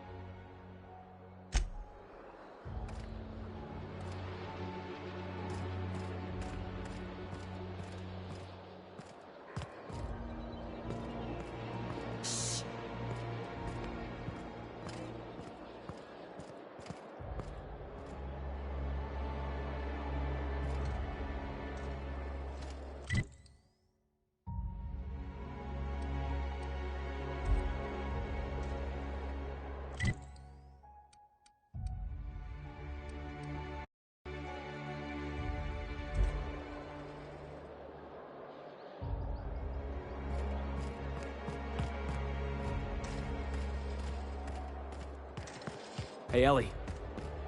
Hey, Ellie.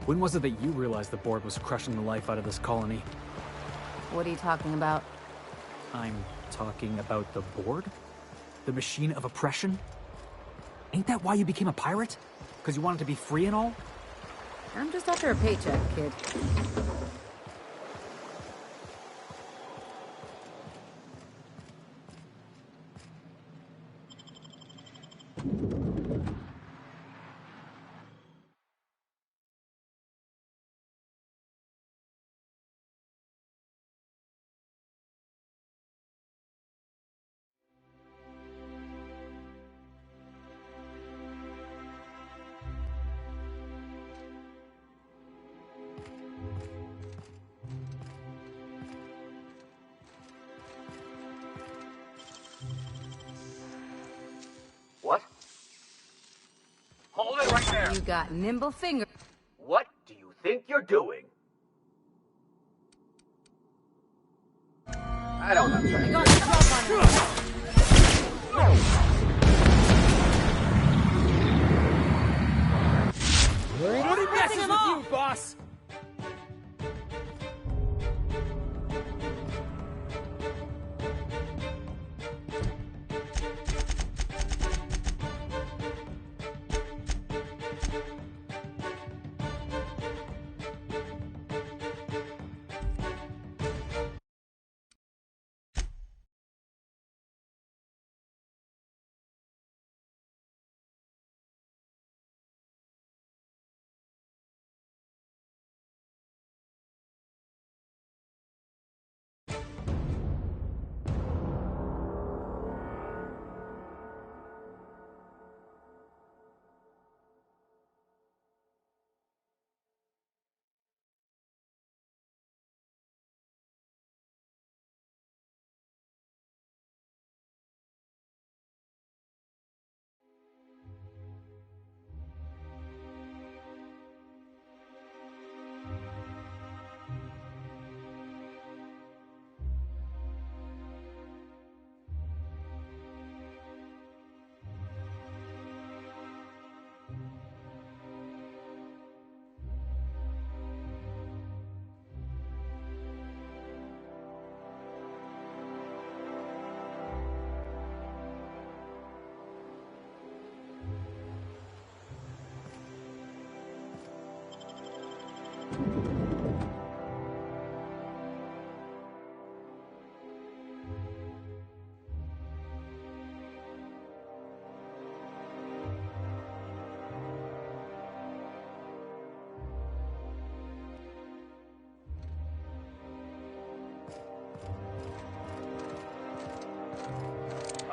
When was it that you realized the board was crushing the life out of this colony? What are you talking about? I'm talking about the board? The machine of oppression? Ain't that why you became a pirate? Because you wanted to be free and all? I'm just after a paycheck, kid. What? Hold it right there! You got nimble fingers. What do you think you're doing? I don't know. You're going to drop on him. Nobody messes with you, boss!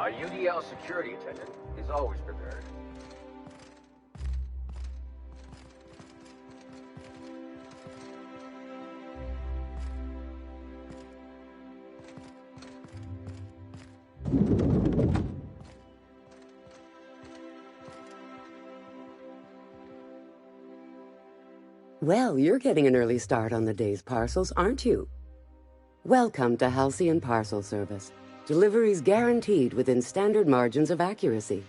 Our UDL security attendant is always prepared. Well, you're getting an early start on the day's parcels, aren't you? Welcome to Halcyon Parcel Service. Deliveries guaranteed within standard margins of accuracy.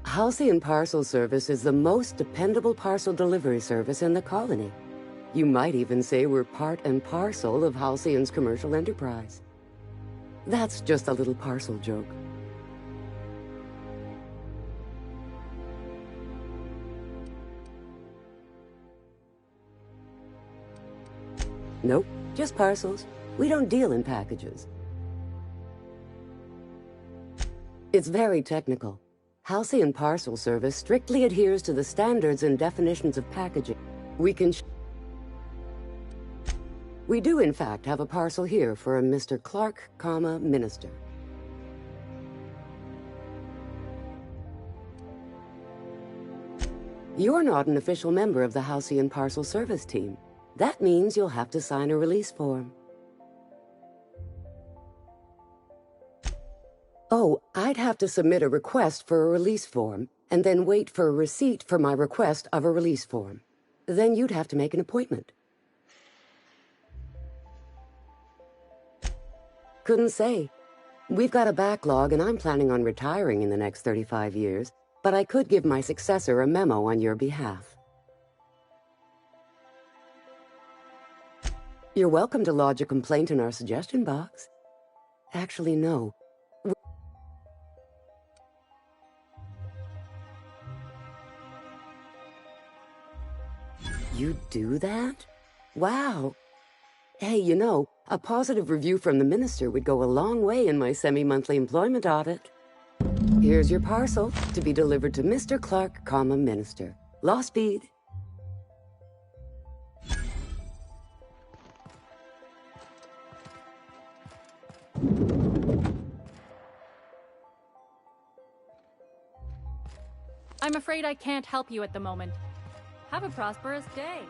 Halcyon Parcel Service is the most dependable parcel delivery service in the colony. You might even say we're part and parcel of Halcyon's commercial enterprise. That's just a little parcel joke. Nope, just parcels. We don't deal in packages. It's very technical. Halcyon Parcel Service strictly adheres to the standards and definitions of packaging. We do, in fact, have a parcel here for a Mr. Clark, Minister. You're not an official member of the Halcyon Parcel Service team. That means you'll have to sign a release form. Oh, I'd have to submit a request for a release form, and then wait for a receipt for my request of a release form. Then you'd have to make an appointment. Couldn't say. We've got a backlog, and I'm planning on retiring in the next 35 years, but I could give my successor a memo on your behalf. You're welcome to lodge a complaint in our suggestion box. Actually, no. You do that? Wow. Hey, you know, a positive review from the minister would go a long way in my semi-monthly employment audit. Here's your parcel to be delivered to Mr. Clark, Minister. Law speed. I'm afraid I can't help you at the moment. Have a prosperous day.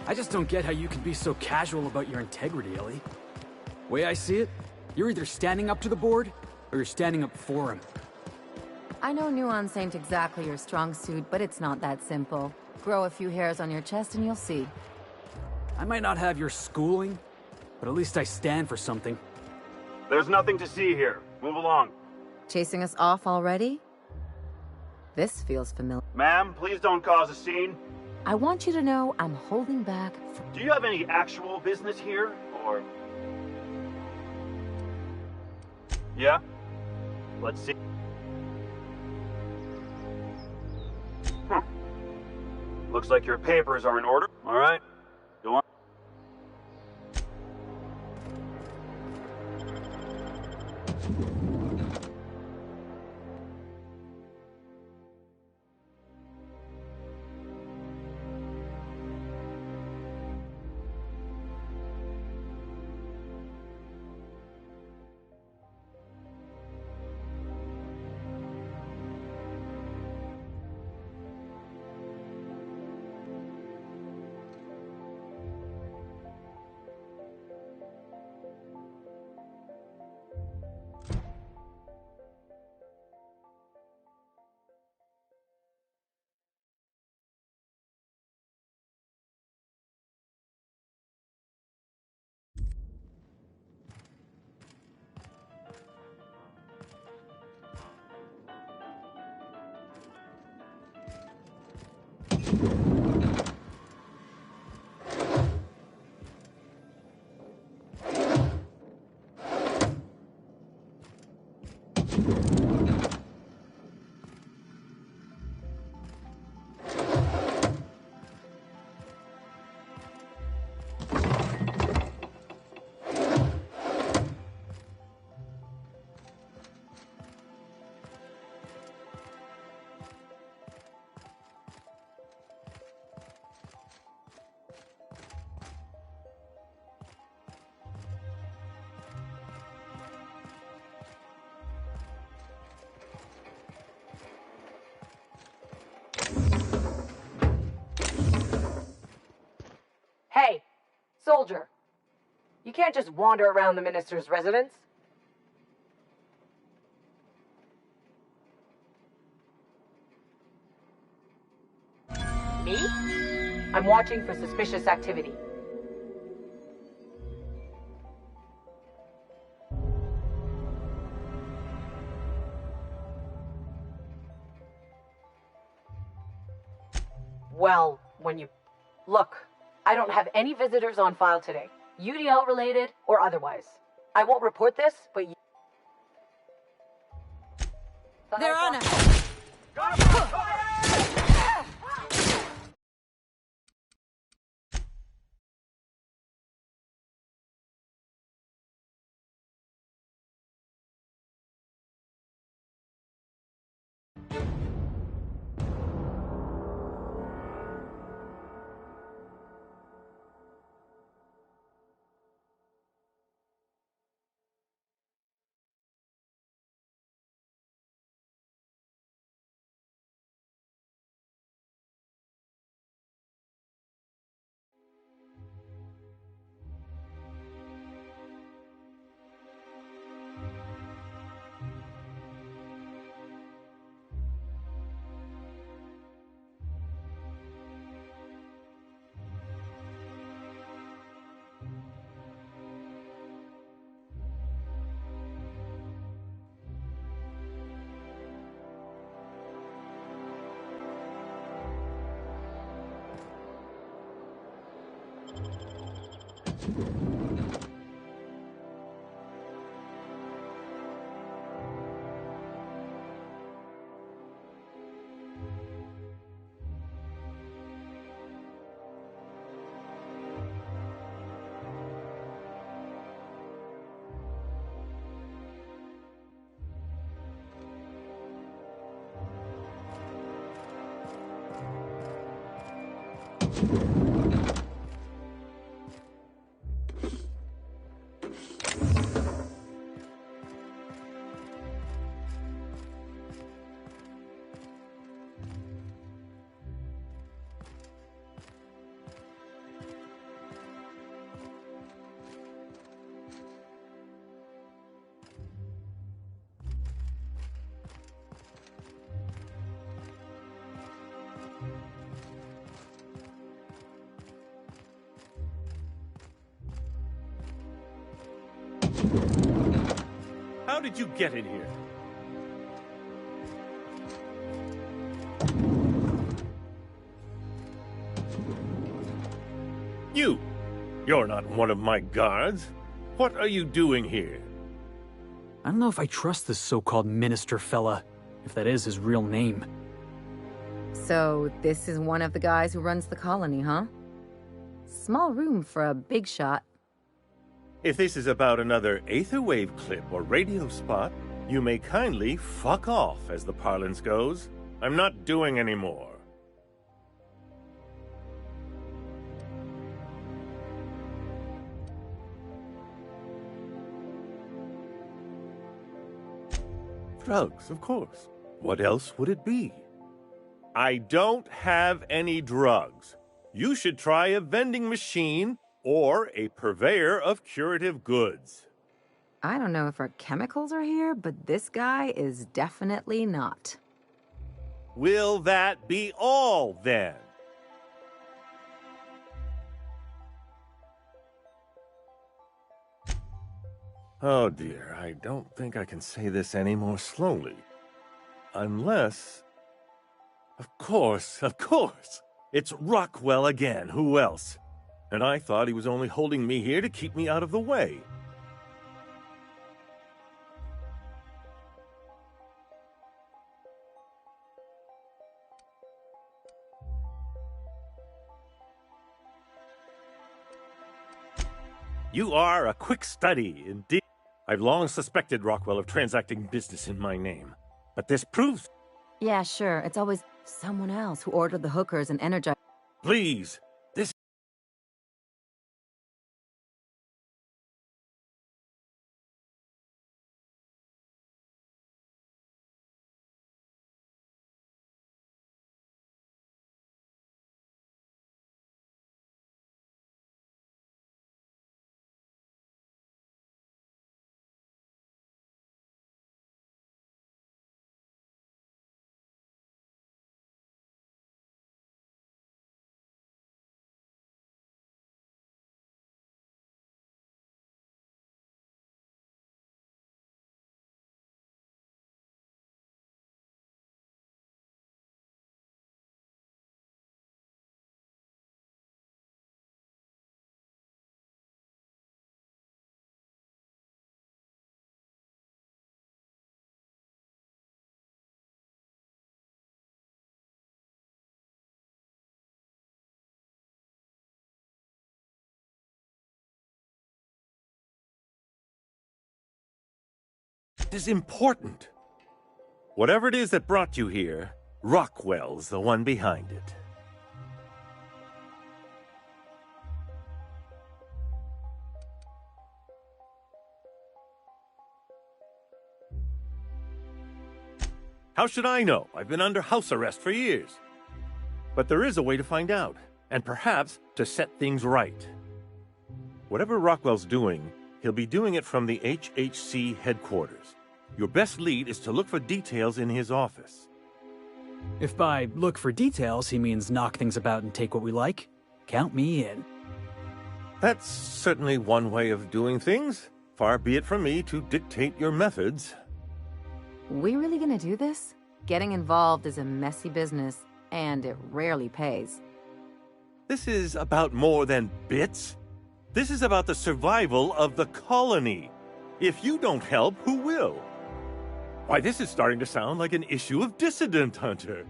I just don't get how you can be so casual about your integrity, Ellie. Way I see it, you're either standing up to the board, or you're standing up for him. I know nuance ain't exactly your strong suit, but it's not that simple. Grow a few hairs on your chest and you'll see. I might not have your schooling, but at least I stand for something. There's nothing to see here. Move along. Chasing us off already? This feels familiar. Ma'am, please don't cause a scene. I want you to know I'm holding back. Do you have any actual business here, or...? Yeah? Let's see. Looks like your papers are in order. All right. Go on. Hey, soldier. You can't just wander around the minister's residence. Me? I'm watching for suspicious activity. Well, when you... Look, I don't have any visitors on file today. UDL related or otherwise. I won't report this, but you... They're on us! How did you get in here? You're not one of my guards. What are you doing here? I don't know if I trust this so-called minister fella, if that is his real name. So, this is one of the guys who runs the colony, huh? Small room for a big shot. If this is about another Aether Wave clip or radio spot, you may kindly fuck off, as the parlance goes. I'm not doing any more. Drugs, of course. What else would it be? I don't have any drugs. You should try a vending machine or a purveyor of curative goods. I don't know if our chemicals are here, but this guy is definitely not. Will that be all, then? Oh dear, I don't think I can say this any more slowly. Unless... Of course! It's Rockwell again, who else? And I thought he was only holding me here to keep me out of the way. You are a quick study, indeed. I've long suspected Rockwell of transacting business in my name. But this proves... Yeah, sure. It's always someone else who ordered the hookers and energized... Please! This... is important. Whatever it is that brought you here, Rockwell's the one behind it. How should I know? I've been under house arrest for years. But there is a way to find out, and perhaps to set things right. Whatever Rockwell's doing, he'll be doing it from the HHC headquarters. Your best lead is to look for details in his office. If by look for details he means knock things about and take what we like, count me in. That's certainly one way of doing things. Far be it from me to dictate your methods. We really gonna do this? Getting involved is a messy business, and it rarely pays. This is about more than bits. This is about the survival of the colony. If you don't help, who will? Why, this is starting to sound like an issue of Dissident Hunter.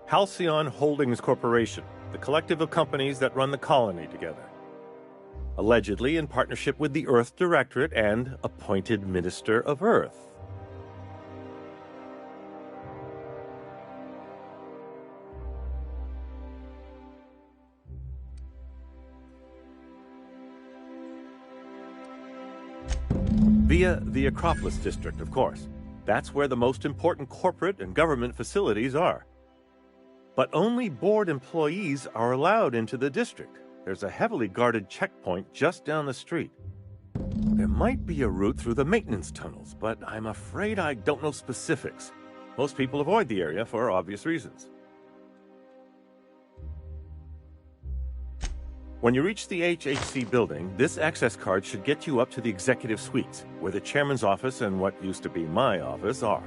Halcyon Holdings Corporation, the collective of companies that run the colony together. Allegedly in partnership with the Earth Directorate and appointed Minister of Earth. Via the Acropolis District, of course. That's where the most important corporate and government facilities are. But only board employees are allowed into the district. There's a heavily guarded checkpoint just down the street. There might be a route through the maintenance tunnels, but I'm afraid I don't know specifics. Most people avoid the area for obvious reasons. When you reach the HHC building, this access card should get you up to the executive suites, where the chairman's office and what used to be my office are.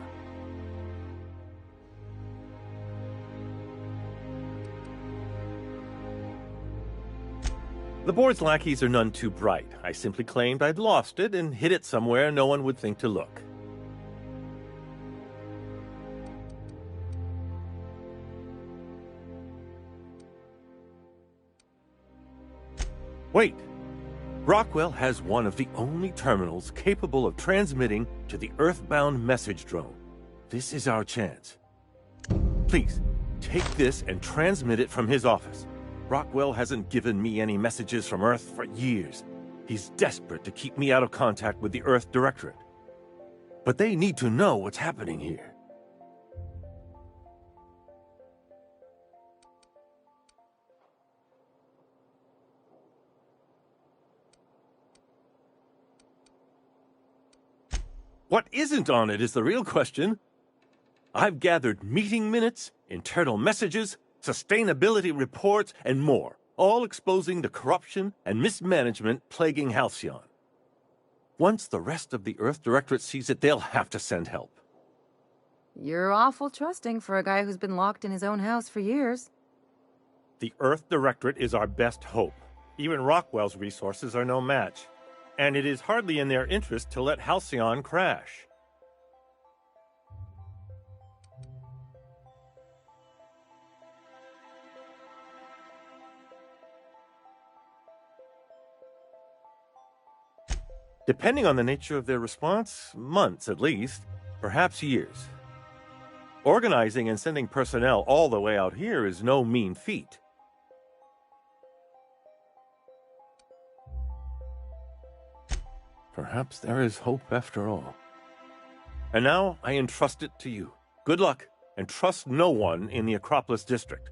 The board's lackeys are none too bright. I simply claimed I'd lost it and hid it somewhere no one would think to look. Wait! Rockwell has one of the only terminals capable of transmitting to the Earthbound message drone. This is our chance. Please, take this and transmit it from his office. Rockwell hasn't given me any messages from Earth for years. He's desperate to keep me out of contact with the Earth Directorate. But they need to know what's happening here. What isn't on it is the real question. I've gathered meeting minutes, internal messages, sustainability reports, and more, all exposing the corruption and mismanagement plaguing Halcyon. Once the rest of the Earth Directorate sees it, they'll have to send help. You're awful trusting for a guy who's been locked in his own house for years. The Earth Directorate is our best hope. Even Rockwell's resources are no match. And it is hardly in their interest to let Halcyon crash. Depending on the nature of their response, months at least, perhaps years. Organizing and sending personnel all the way out here is no mean feat. Perhaps there is hope after all. And now I entrust it to you. Good luck, and trust no one in the Acropolis district.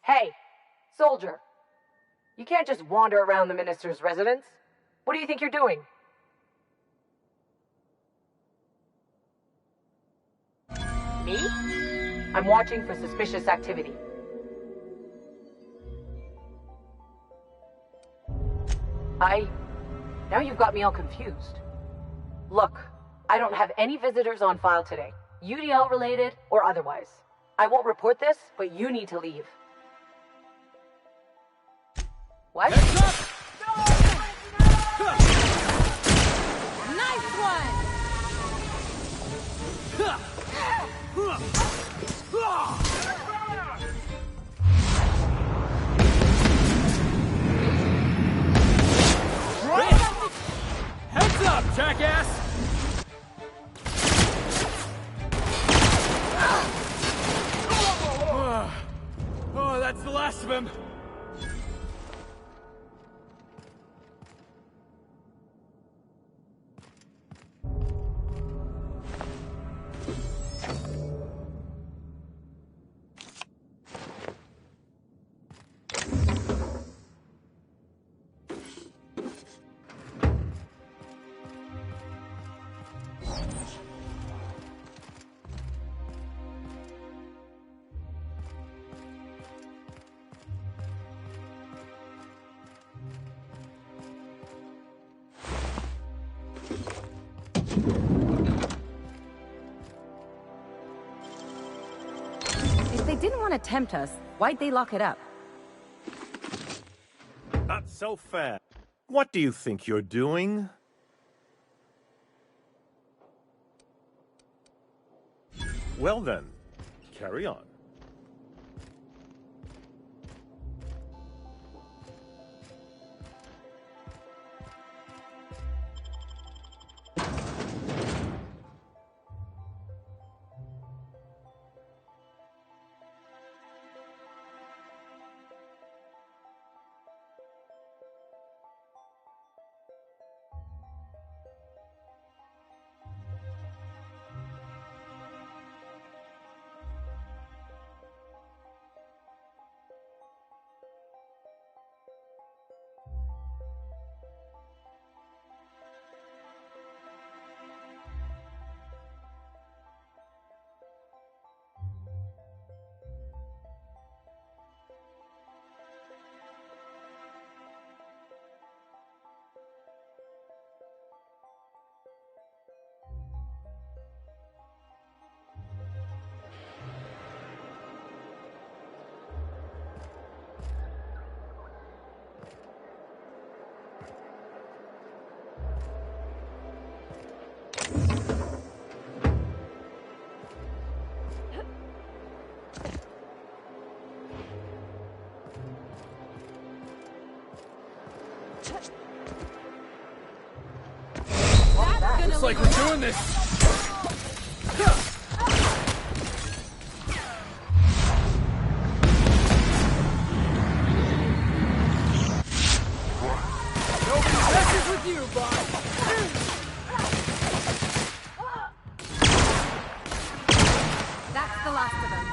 Hey, soldier. You can't just wander around the minister's residence. What do you think you're doing? Me? I'm watching for suspicious activity. Now you've got me all confused. Look, I don't have any visitors on file today, UDL related or otherwise. I won't report this, but you need to leave. What? Nice one! Heads up, jackass! Oh, that's the last of him. If they didn't want to tempt us, why'd they lock it up? Not so fast. What do you think you're doing? Well then, carry on. Looks like we're doing this. Nobody messes with you, Bob. That's the last of them.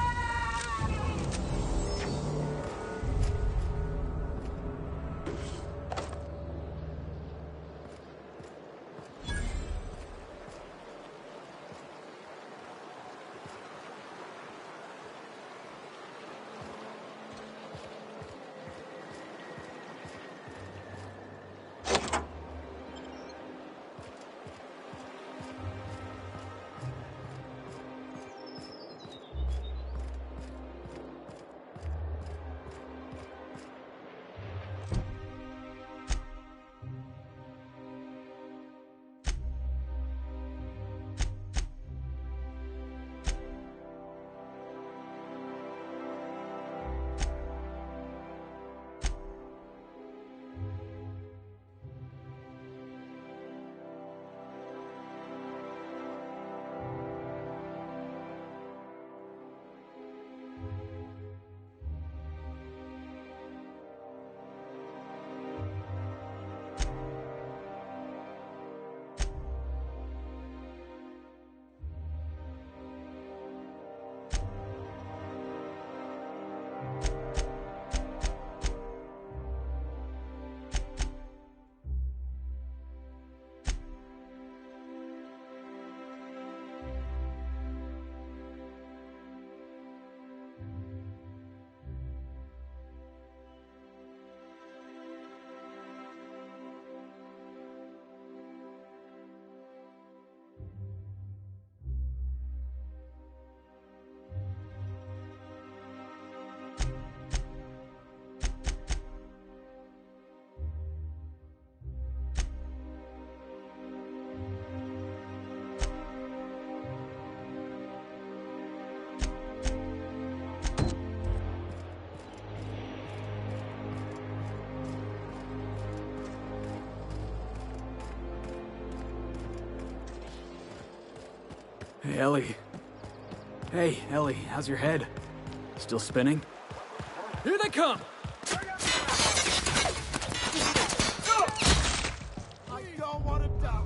Hey, Ellie. Hey, Ellie, how's your head? Still spinning? Here they come! I don't want to die.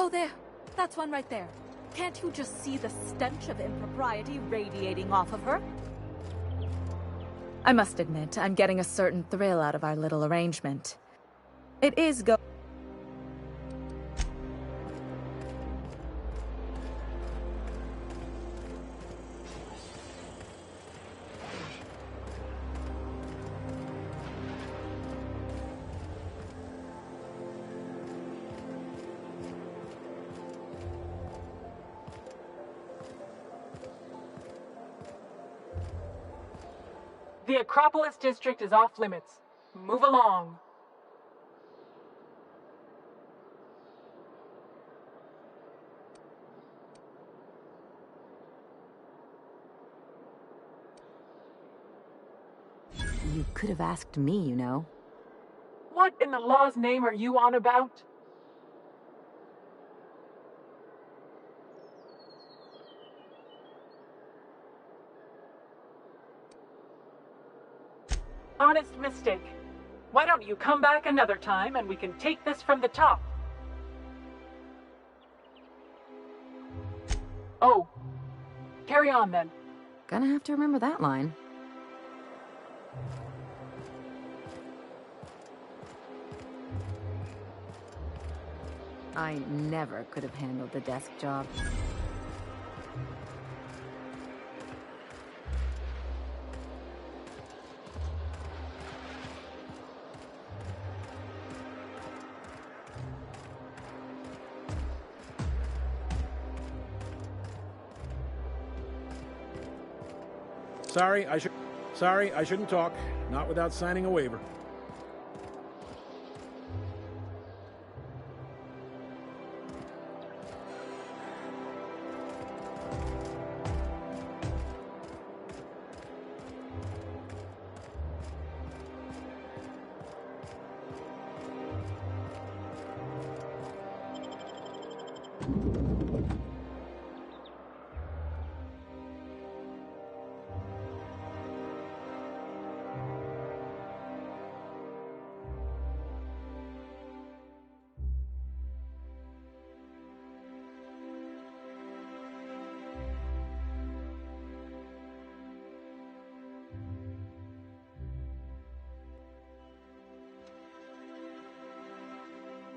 Oh, there. That's one right there. Can't you just see the stench of impropriety radiating off of her? I must admit, I'm getting a certain thrill out of our little arrangement. It is The Acropolis district is off limits. Move along. You could have asked me, you know. What in the law's name are you on about? Honest mistake. Why don't you come back another time and we can take this from the top? Oh. Carry on then. Gonna have to remember that line. I never could have handled the desk job. Sorry, I shouldn't talk. Not without signing a waiver.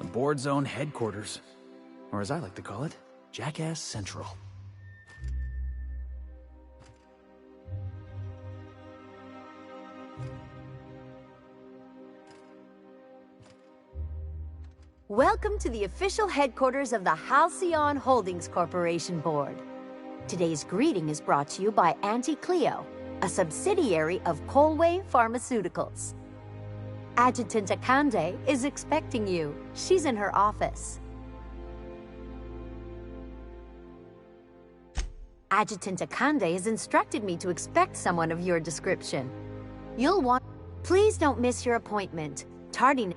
The board's own headquarters. Or as I like to call it, Jackass Central. Welcome to the official headquarters of the Halcyon Holdings Corporation Board. Today's greeting is brought to you by Auntie Cleo, a subsidiary of Colway Pharmaceuticals. Adjutant Akande is expecting you. She's in her office. Adjutant Akande has instructed me to expect someone of your description. You'll want... Please don't miss your appointment. Tardiness...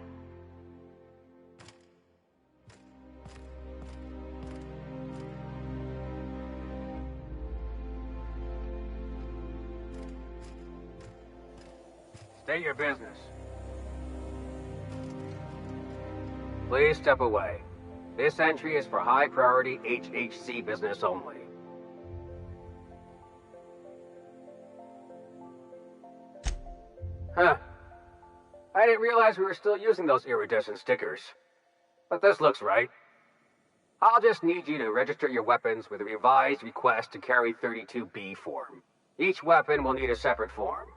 State your business. Please step away. This entry is for high-priority HHC business only. Huh. I didn't realize we were still using those iridescent stickers. But this looks right. I'll just need you to register your weapons with a revised request to carry 32B form. Each weapon will need a separate form.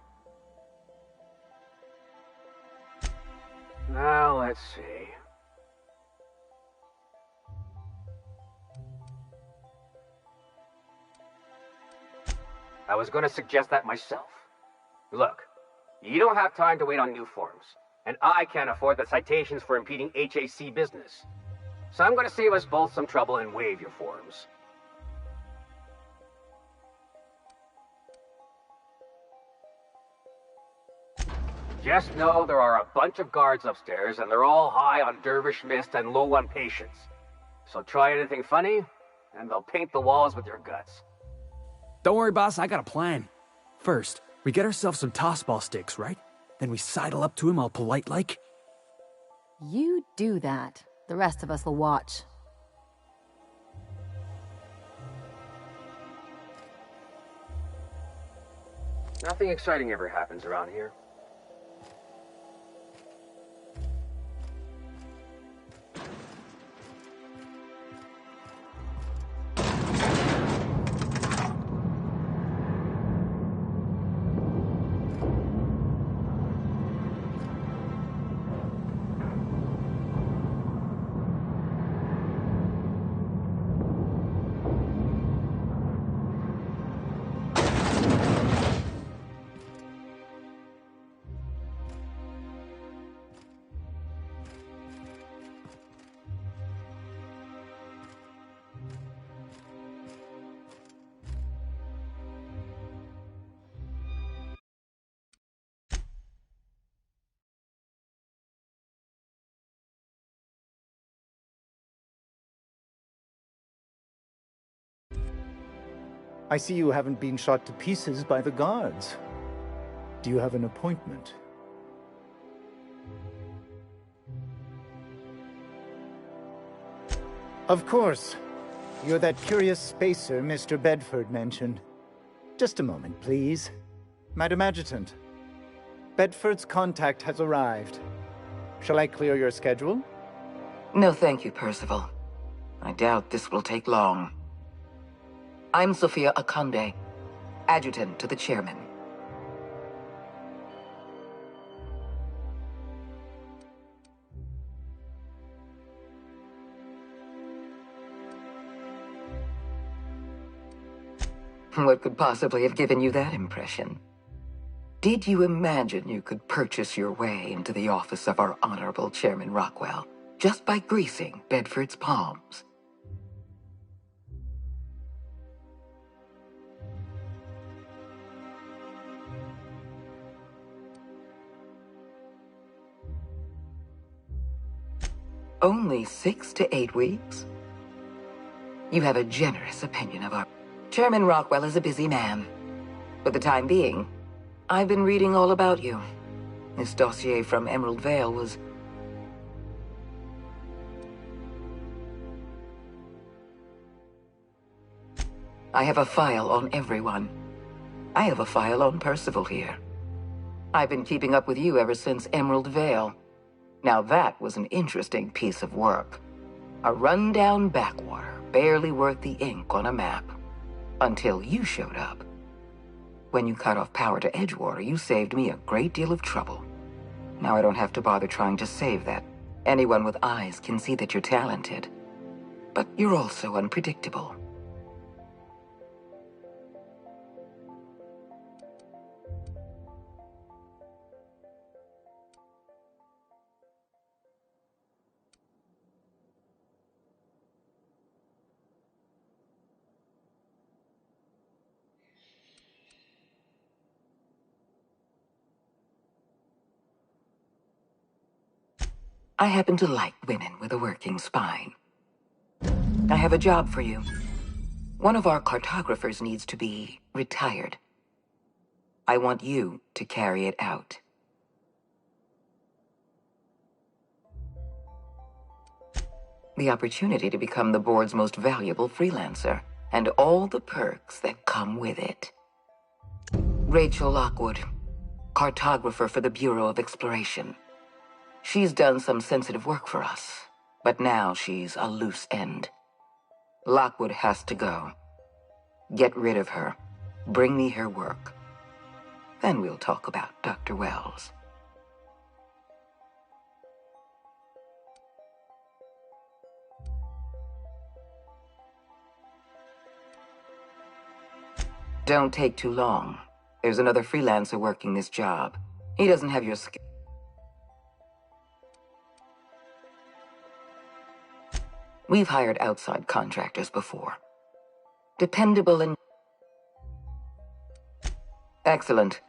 Now, let's see. I was going to suggest that myself. Look, you don't have time to wait on new forms, and I can't afford the citations for impeding HAC business. So I'm going to save us both some trouble and waive your forms. Just know there are a bunch of guards upstairs, and they're all high on dervish mist and low on patience. So try anything funny, and they'll paint the walls with your guts. Don't worry, boss, I got a plan. First, we get ourselves some tossball sticks, right? Then we sidle up to him all polite-like. You do that. The rest of us will watch. Nothing exciting ever happens around here. I see you haven't been shot to pieces by the guards. Do you have an appointment? Of course. You're that curious spacer Mr. Bedford mentioned. Just a moment, please. Madam Adjutant, Bedford's contact has arrived. Shall I clear your schedule? No, thank you, Percival. I doubt this will take long. I'm Sophia Akonde, adjutant to the chairman. What could possibly have given you that impression? Did you imagine you could purchase your way into the office of our Honorable Chairman Rockwell just by greasing Bedford's palms? Only 6 to 8 weeks? You have a generous opinion of our... Chairman Rockwell is a busy man. For the time being, I've been reading all about you. This dossier from Emerald Vale was... I have a file on everyone. I have a file on Percival here. I've been keeping up with you ever since Emerald Vale. Now that was an interesting piece of work. A rundown backwater, barely worth the ink on a map. Until you showed up. When you cut off power to Edgewater, you saved me a great deal of trouble. Now I don't have to bother trying to save that. Anyone with eyes can see that you're talented. But you're also unpredictable. I happen to like women with a working spine. I have a job for you. One of our cartographers needs to be retired. I want you to carry it out. The opportunity to become the board's most valuable freelancer, and all the perks that come with it. Rachel Lockwood, cartographer for the Bureau of Exploration. She's done some sensitive work for us, but now she's a loose end. Lockwood has to go. Get rid of her. Bring me her work. Then we'll talk about Dr. Wells. Don't take too long. There's another freelancer working this job. He doesn't have your skill. We've hired outside contractors before. Dependable and... Excellent.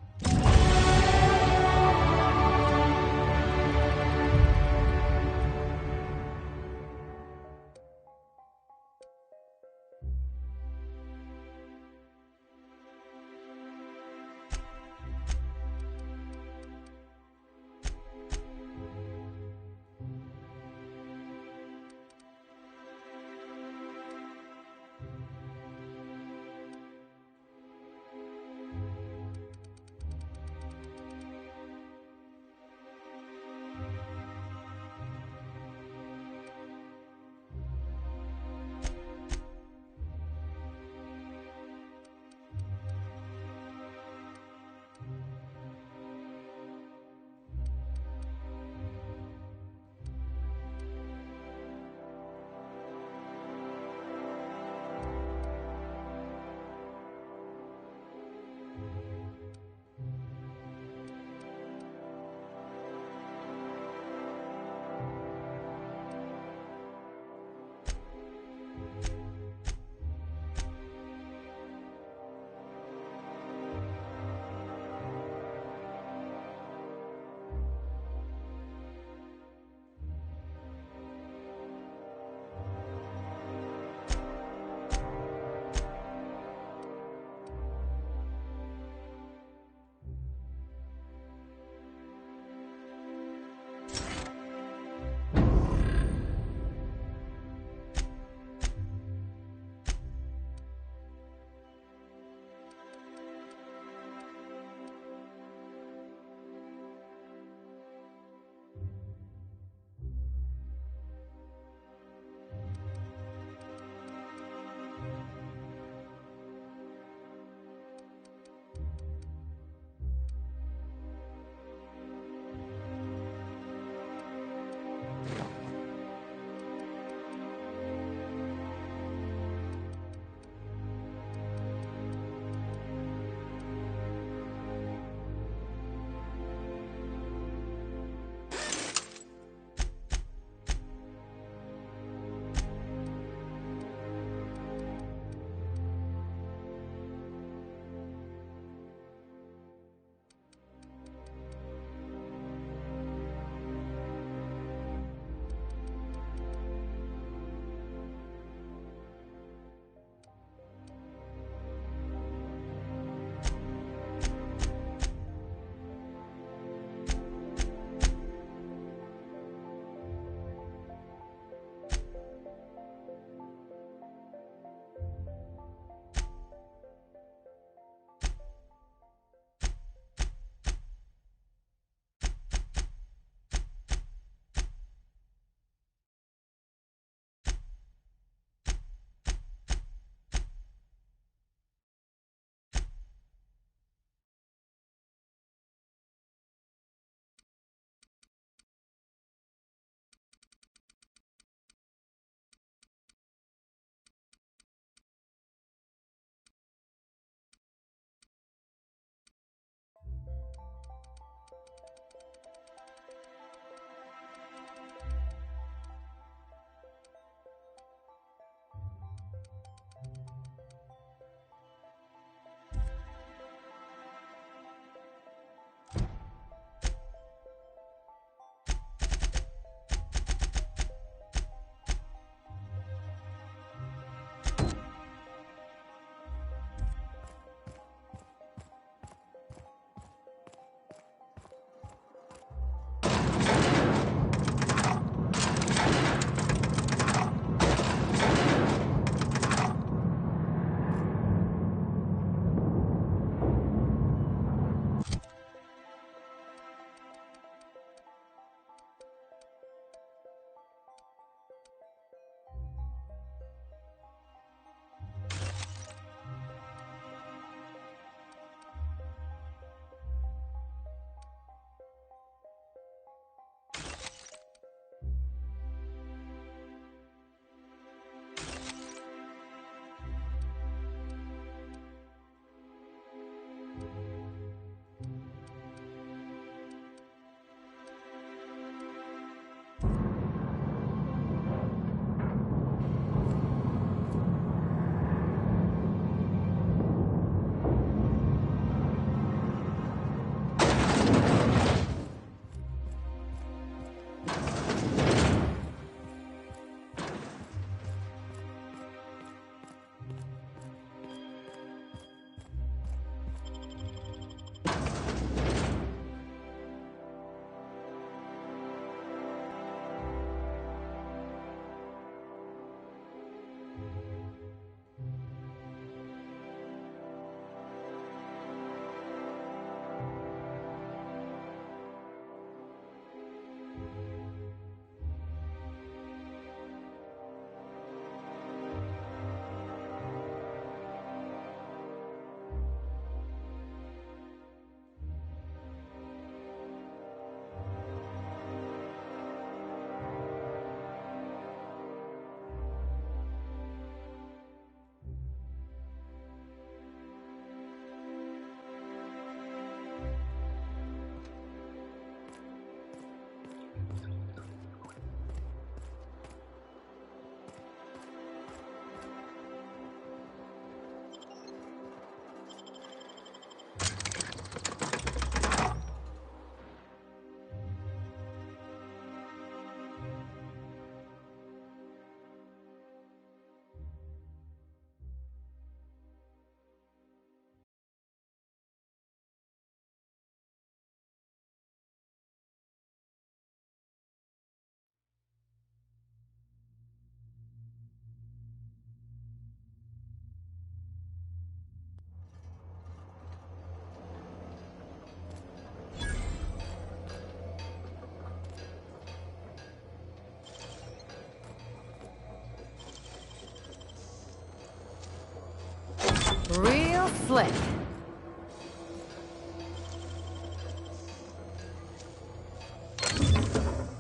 Slick.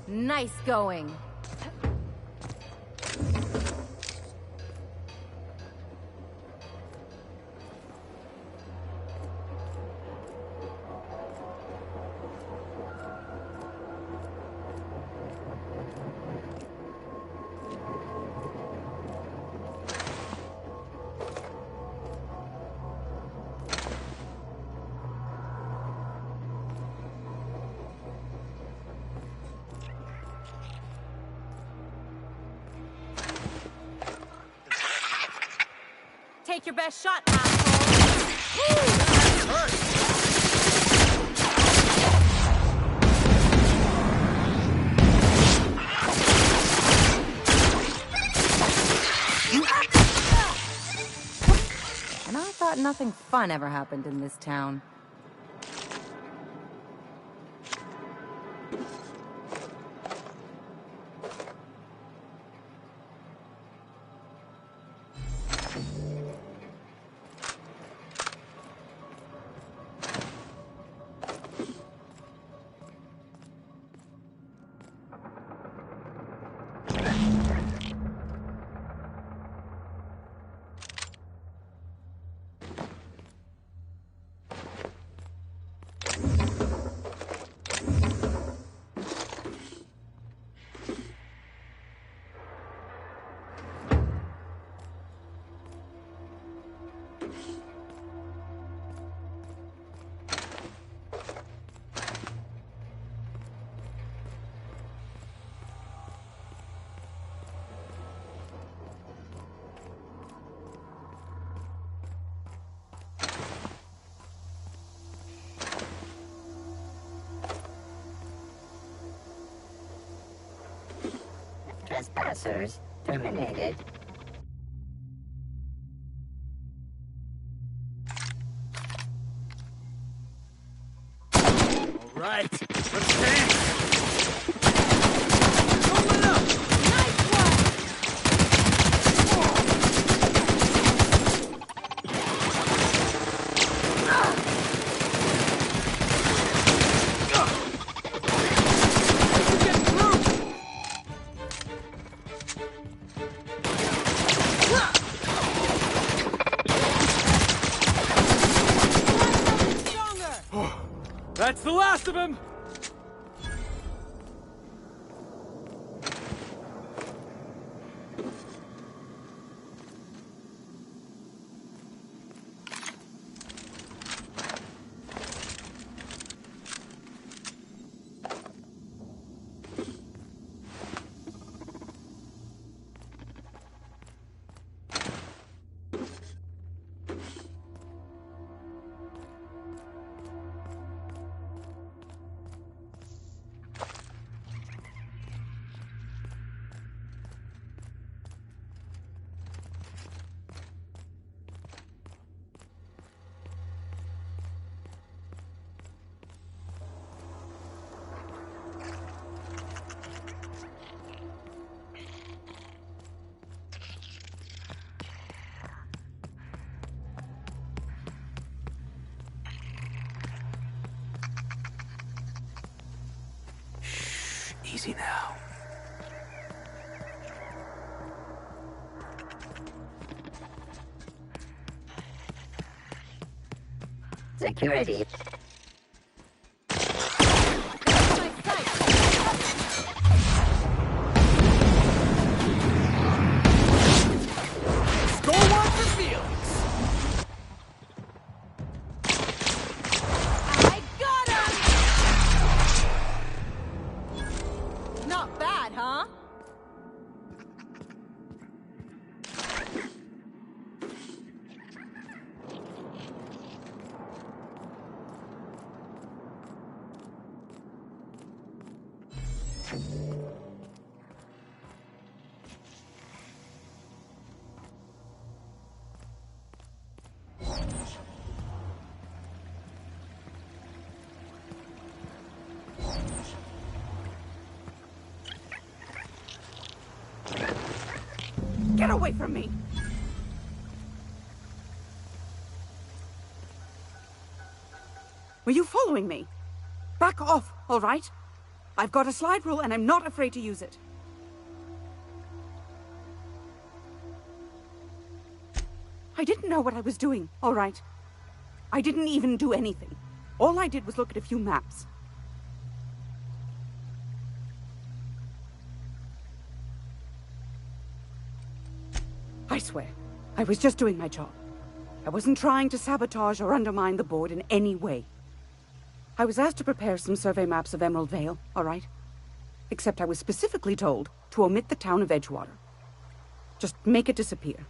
Nice going. Take your best shot, asshole! And I thought nothing fun ever happened in this town. Trespassers terminated. All right, let's dance. That's the last of him! Easy now. Security. Get away from me! Were you following me? Back off, all right? I've got a slide rule and I'm not afraid to use it. I didn't know what I was doing, all right? I didn't even do anything. All I did was look at a few maps. I swear, I was just doing my job. I wasn't trying to sabotage or undermine the board in any way. I was asked to prepare some survey maps of Emerald Vale, all right? Except I was specifically told to omit the town of Edgewater. Just make it disappear.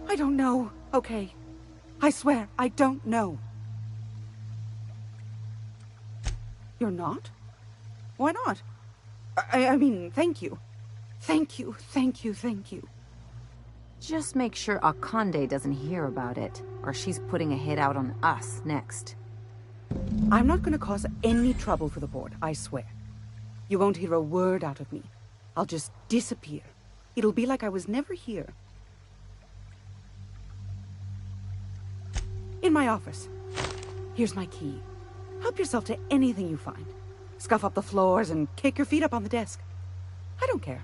I don't know, okay? I swear, I don't know. You're not? Why not? I mean, thank you. Thank you, thank you, thank you. Just make sure Akande doesn't hear about it, or she's putting a hit out on us next. I'm not gonna cause any trouble for the board, I swear. You won't hear a word out of me. I'll just disappear. It'll be like I was never here. In my office. Here's my key. Help yourself to anything you find. Scuff up the floors and kick your feet up on the desk. I don't care.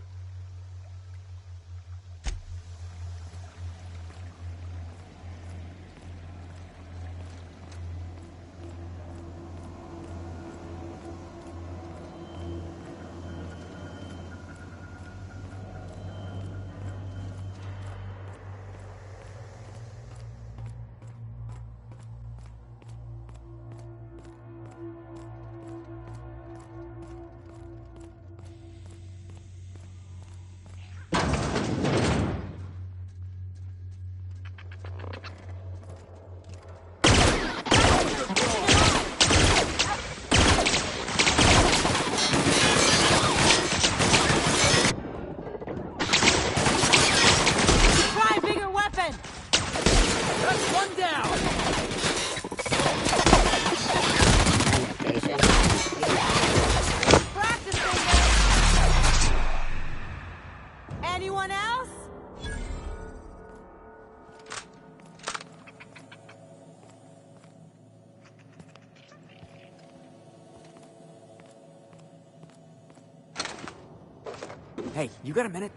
Hey, you got a minute?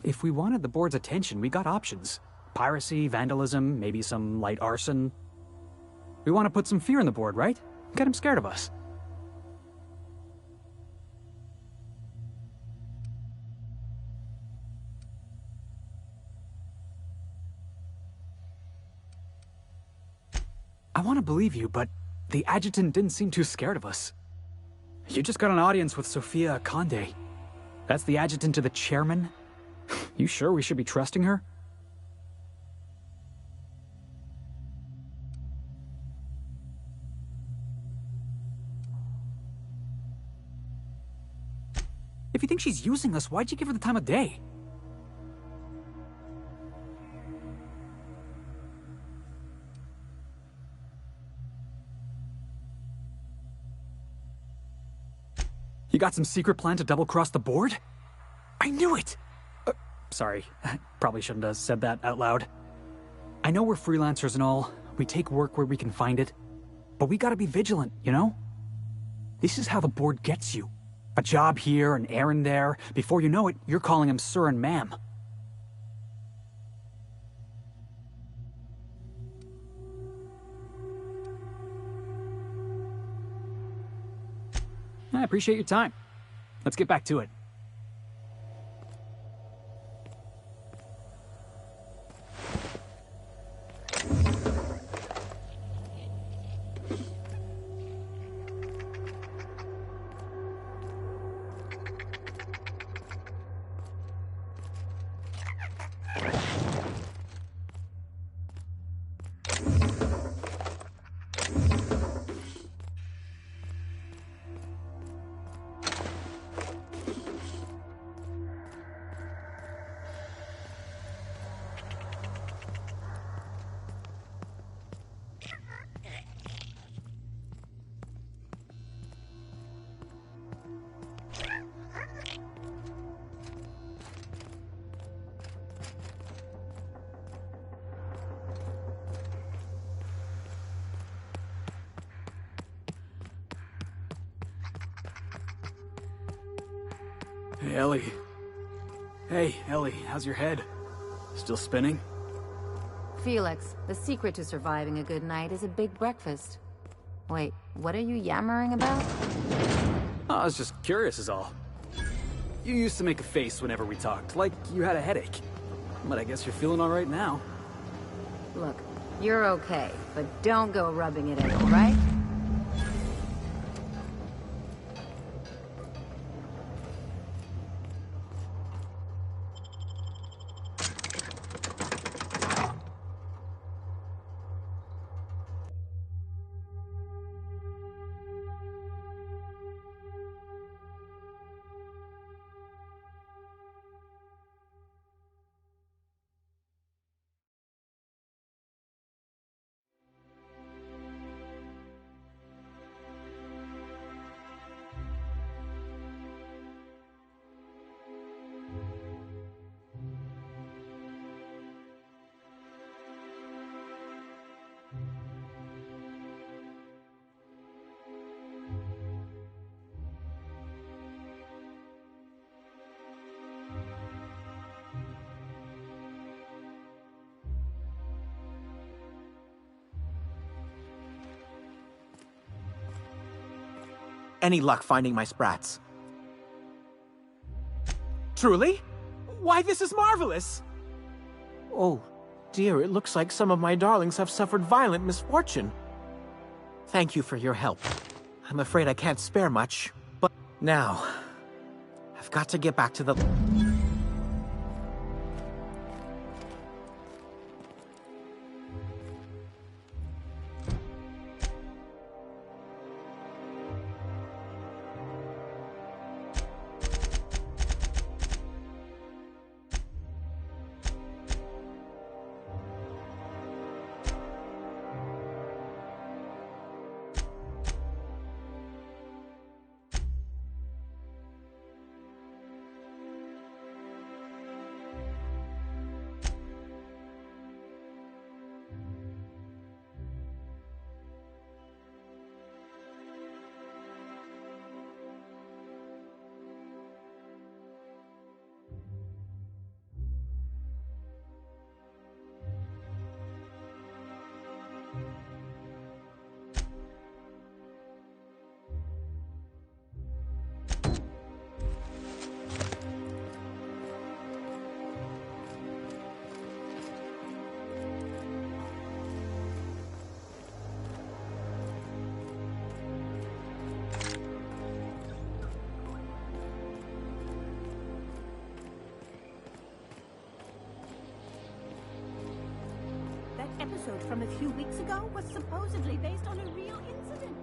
If we wanted the board's attention, we got options. Piracy, vandalism, maybe some light arson. We want to put some fear in the board, right? Get him scared of us. I want to believe you, but the adjutant didn't seem too scared of us. You just got an audience with Sophia Akande. That's the adjutant to the chairman? You sure we should be trusting her? If you think she's using us, why'd you give her the time of day? You got some secret plan to double-cross the board? I knew it! Sorry, probably shouldn't have said that out loud. I know we're freelancers and all. We take work where we can find it. But we gotta be vigilant, you know? This is how the board gets you. A job here, an errand there. Before you know it, you're calling him sir and ma'am. I appreciate your time. Let's get back to it. Hey, Ellie. Hey, Ellie, how's your head? Still spinning? Felix, the secret to surviving a good night is a big breakfast. Wait, what are you yammering about? Oh, I was just curious is all. You used to make a face whenever we talked, like you had a headache. But I guess you're feeling all right now. Look, you're okay, but don't go rubbing it in, all right? Any luck finding my sprats? Truly? Why, this is marvelous! Oh, dear, it looks like some of my darlings have suffered violent misfortune. Thank you for your help. I'm afraid I can't spare much, but now, I've got to get back to the... Episode from a few weeks ago was supposedly based on a real incident.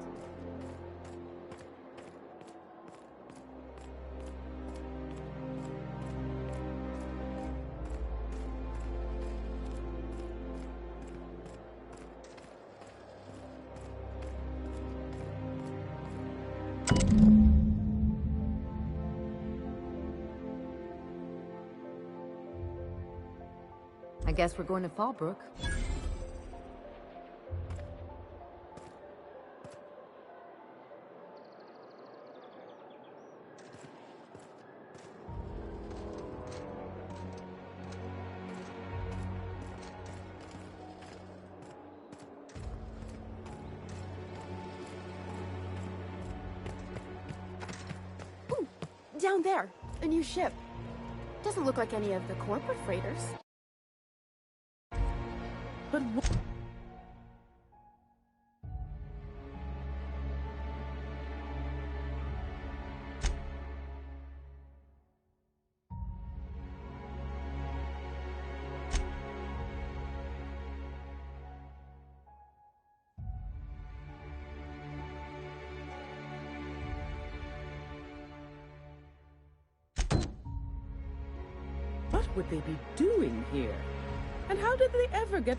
I guess we're going to Fallbrook. Down there, a new ship. Doesn't look like any of the corporate freighters. But what would they be doing here? And how did they ever get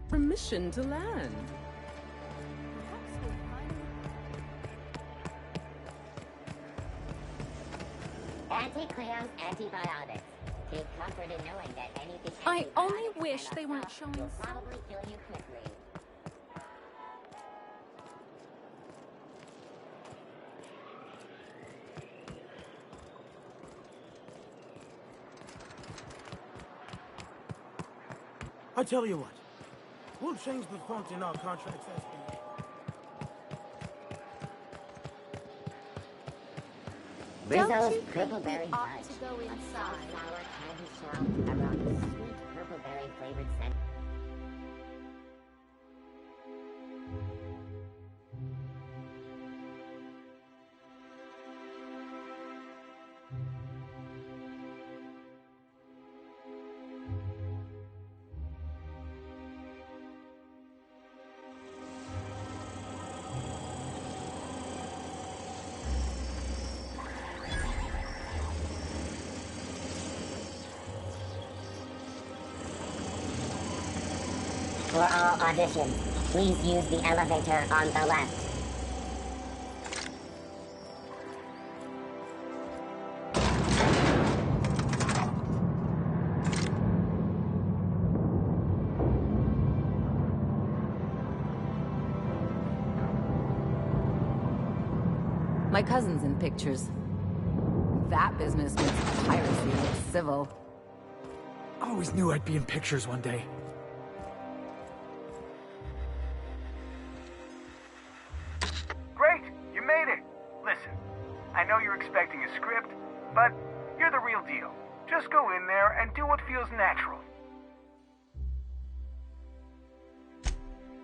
permission to land? Anti-Cleo's antibiotics. Take comfort in knowing that anything I only wish they weren't showing will probably kill you quickly. I tell you what, we'll change the font in our contracts as Rizzo's purple-berry fudge. A sour candy shell around the sweet purple-berry flavored scent. For all auditions, please use the elevator on the left. My cousin's in pictures. That business makes piracy look civil. I always knew I'd be in pictures one day. Great! You made it! Listen, I know you're expecting a script, but you're the real deal. Just go in there and do what feels natural.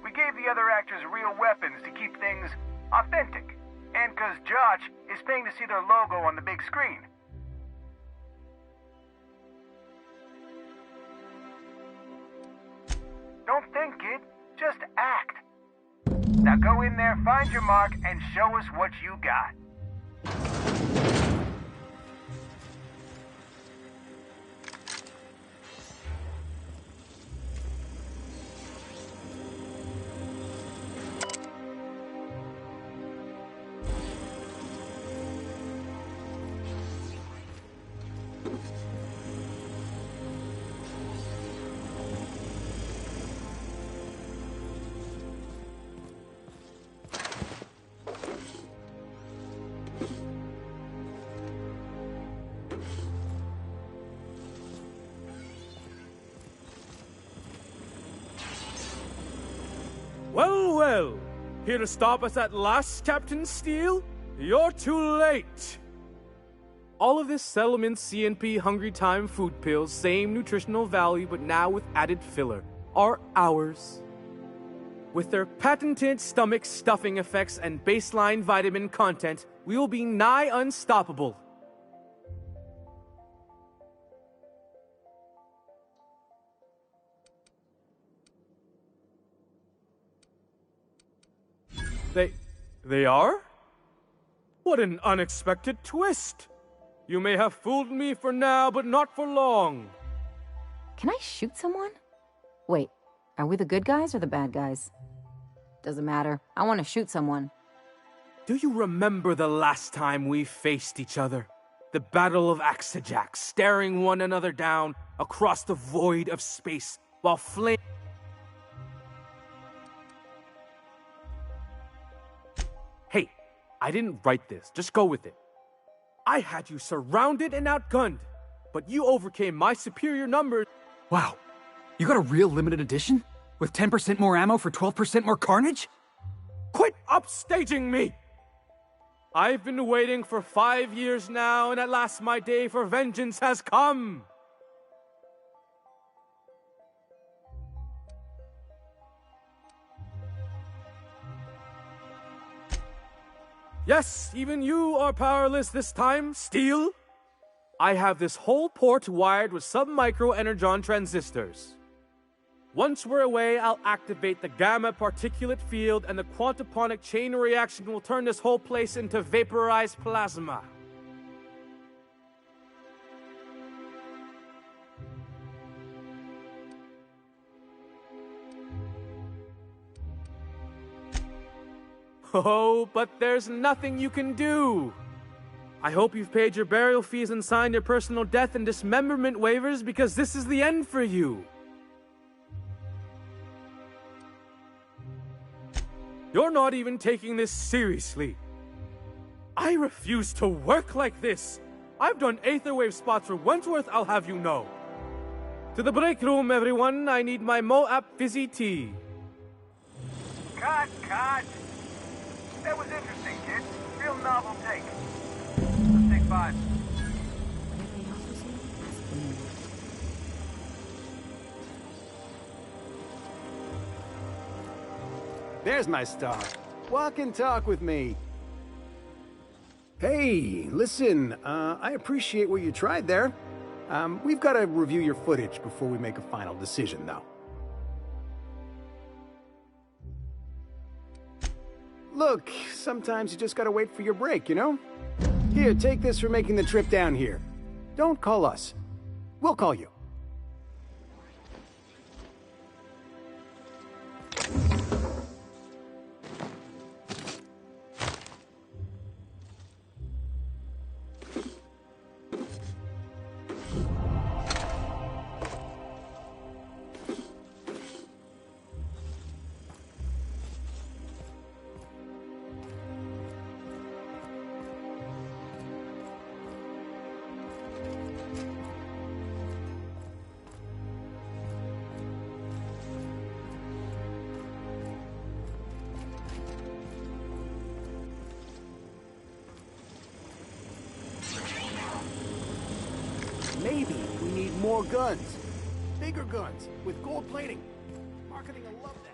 We gave the other actors real weapons to keep things authentic. And 'cause Josh is paying to see their logo on the big screen. Don't think, kid. Just act. Now go in there, find your mark, and show us what you got. Well, well. Here to stop us at last, Captain Steele? You're too late. All of this settlement CNP Hungry Time food pills, same nutritional value but now with added filler, are ours. With their patented stomach stuffing effects and baseline vitamin content, we will be nigh unstoppable. They are? What an unexpected twist! You may have fooled me for now, but not for long. Can I shoot someone? Wait, are we the good guys or the bad guys? Doesn't matter. I want to shoot someone. Do you remember the last time we faced each other? The Battle of Axejack, staring one another down across the void of space while flame... Hey, I didn't write this. Just go with it. I had you surrounded and outgunned, but you overcame my superior numbers. Wow, you got a real limited edition? With 10% more ammo for 12% more carnage? Quit upstaging me! I've been waiting for 5 years now, and at last my day for vengeance has come! Yes, even you are powerless this time, Steel. I have this whole port wired with sub-micro energon transistors. Once we're away, I'll activate the gamma particulate field and the quantaponic chain reaction will turn this whole place into vaporized plasma. Oh, but there's nothing you can do. I hope you've paid your burial fees and signed your personal death and dismemberment waivers because this is the end for you. You're not even taking this seriously. I refuse to work like this. I've done Aetherwave spots for Wentworth, I'll have you know. To the break room, everyone. I need my Moab fizzy tea. Cut! That was interesting, kid. Real novel take. Let's take 5. There's my star. Walk and talk with me. Hey, listen, I appreciate what you tried there. We've got to review your footage before we make a final decision, though. Look, sometimes you just gotta wait for your break, you know? Here, take this for making the trip down here. Don't call us. We'll call you. Maybe we need more guns. Bigger guns, with gold plating. Marketing will love that.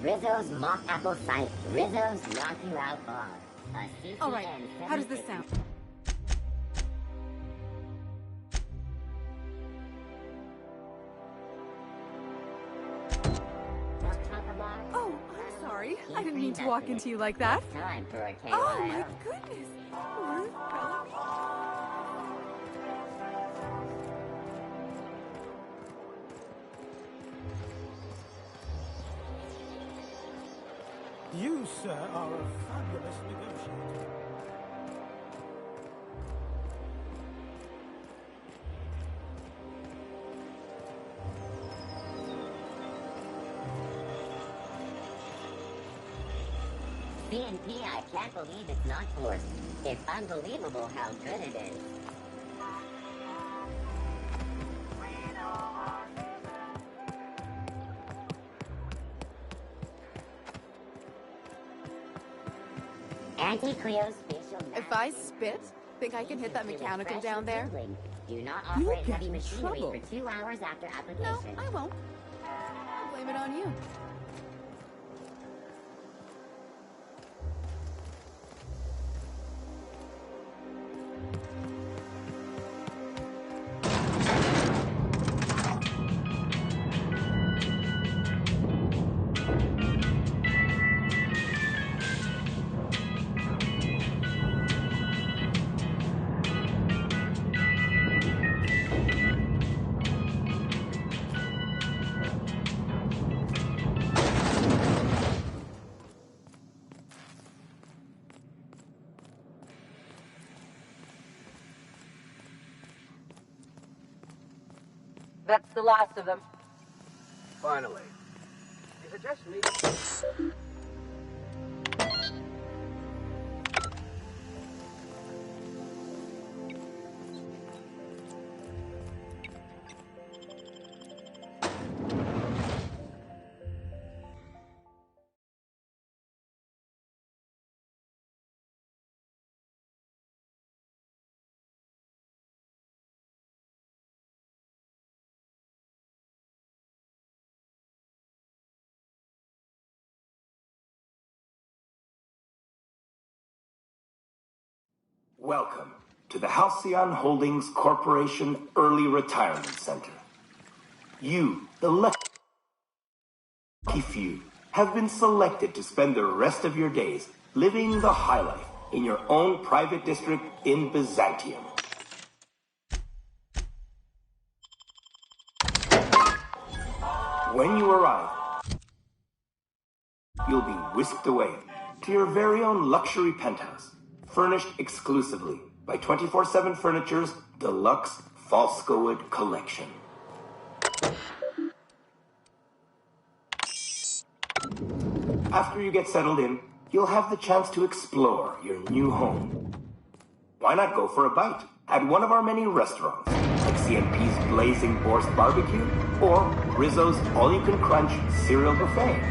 Rizzo's mock apple site. Rizzo's knock you out bar. All right, how does this sound? Oh, I'm sorry. I didn't mean to walk into you like that. Time for a KYO. Oh my goodness. Ruth Bellamy. You, sir, are a fabulous negotiator. CNP, I can't believe it's not forced. It's unbelievable how good it is. Auntie Cleo's facial mask. If I spit, think I can hit that mechanical down there? Do not operate heavy machinery for 2 hours after application. No, I won't. I'll blame it on you. That's the last of them. Finally. Is it just me? Welcome to the Halcyon Holdings Corporation Early Retirement Center. You, the lucky few, have been selected to spend the rest of your days living the high life in your own private district in Byzantium. When you arrive, you'll be whisked away to your very own luxury penthouse, furnished exclusively by 24/7 Furniture's deluxe Falskowood collection. After you get settled in, you'll have the chance to explore your new home. Why not go for a bite at one of our many restaurants, like CMP's Blazing Boars Barbecue or Rizzo's All-You-Can-Crunch Cereal Buffet?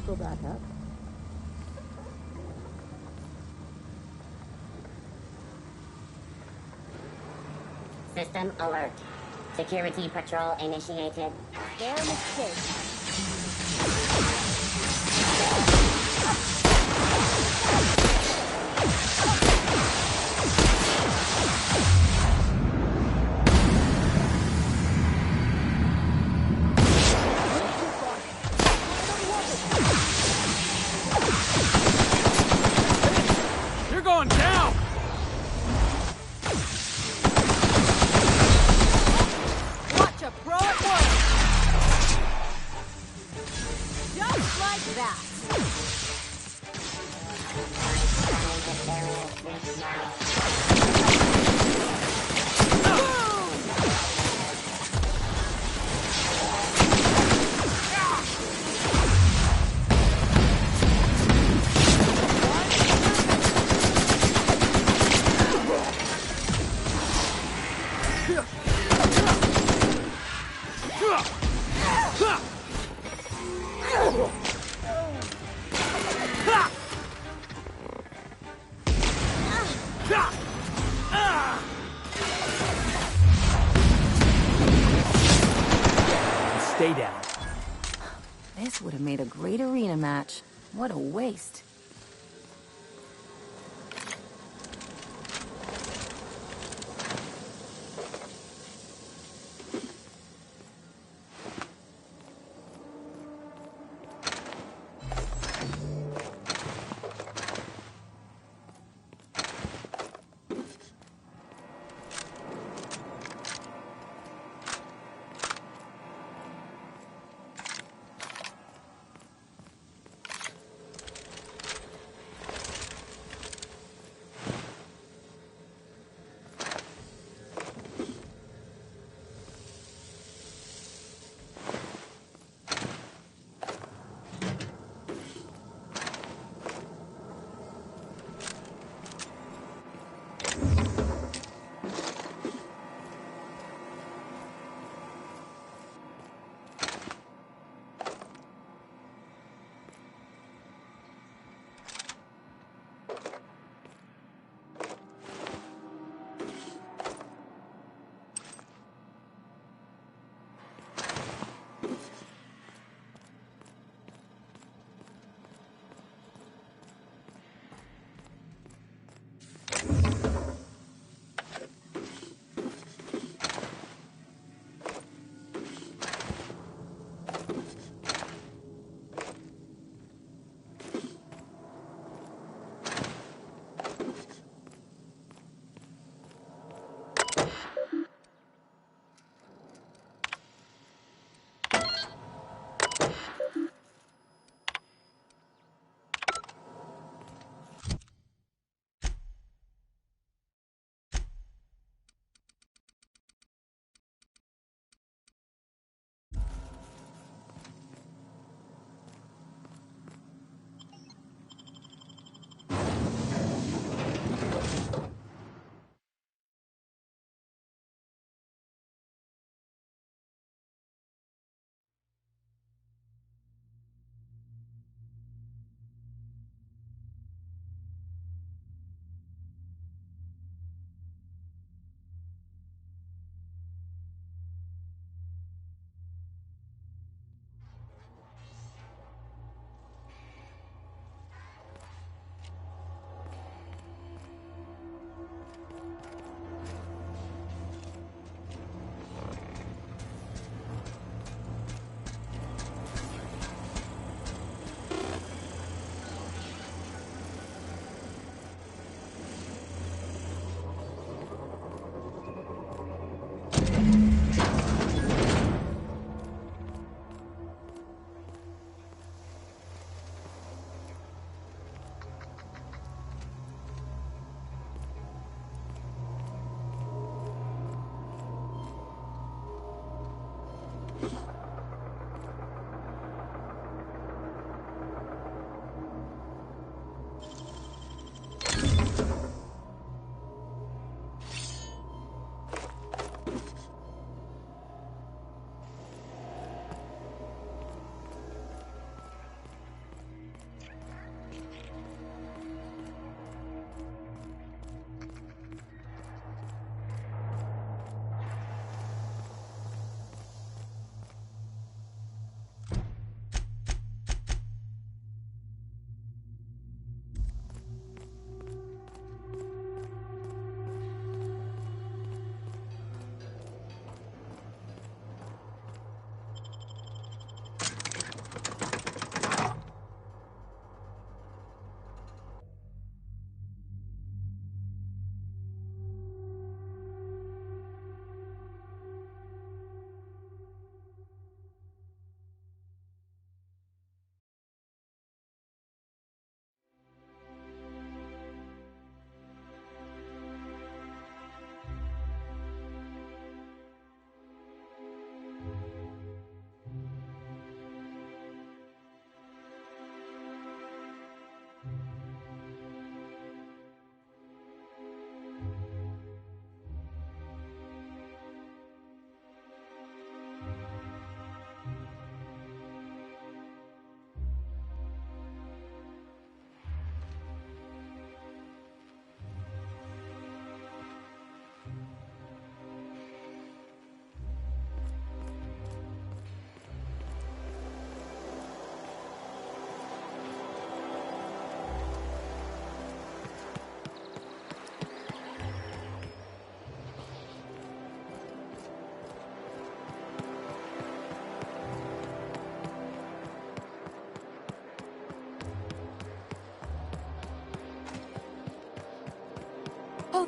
Go back up. System alert. Security patrol initiated. Their mistake. You're going down! Watch a pro at work! Just like that! Stay down. This would have made a great arena match. What a waste.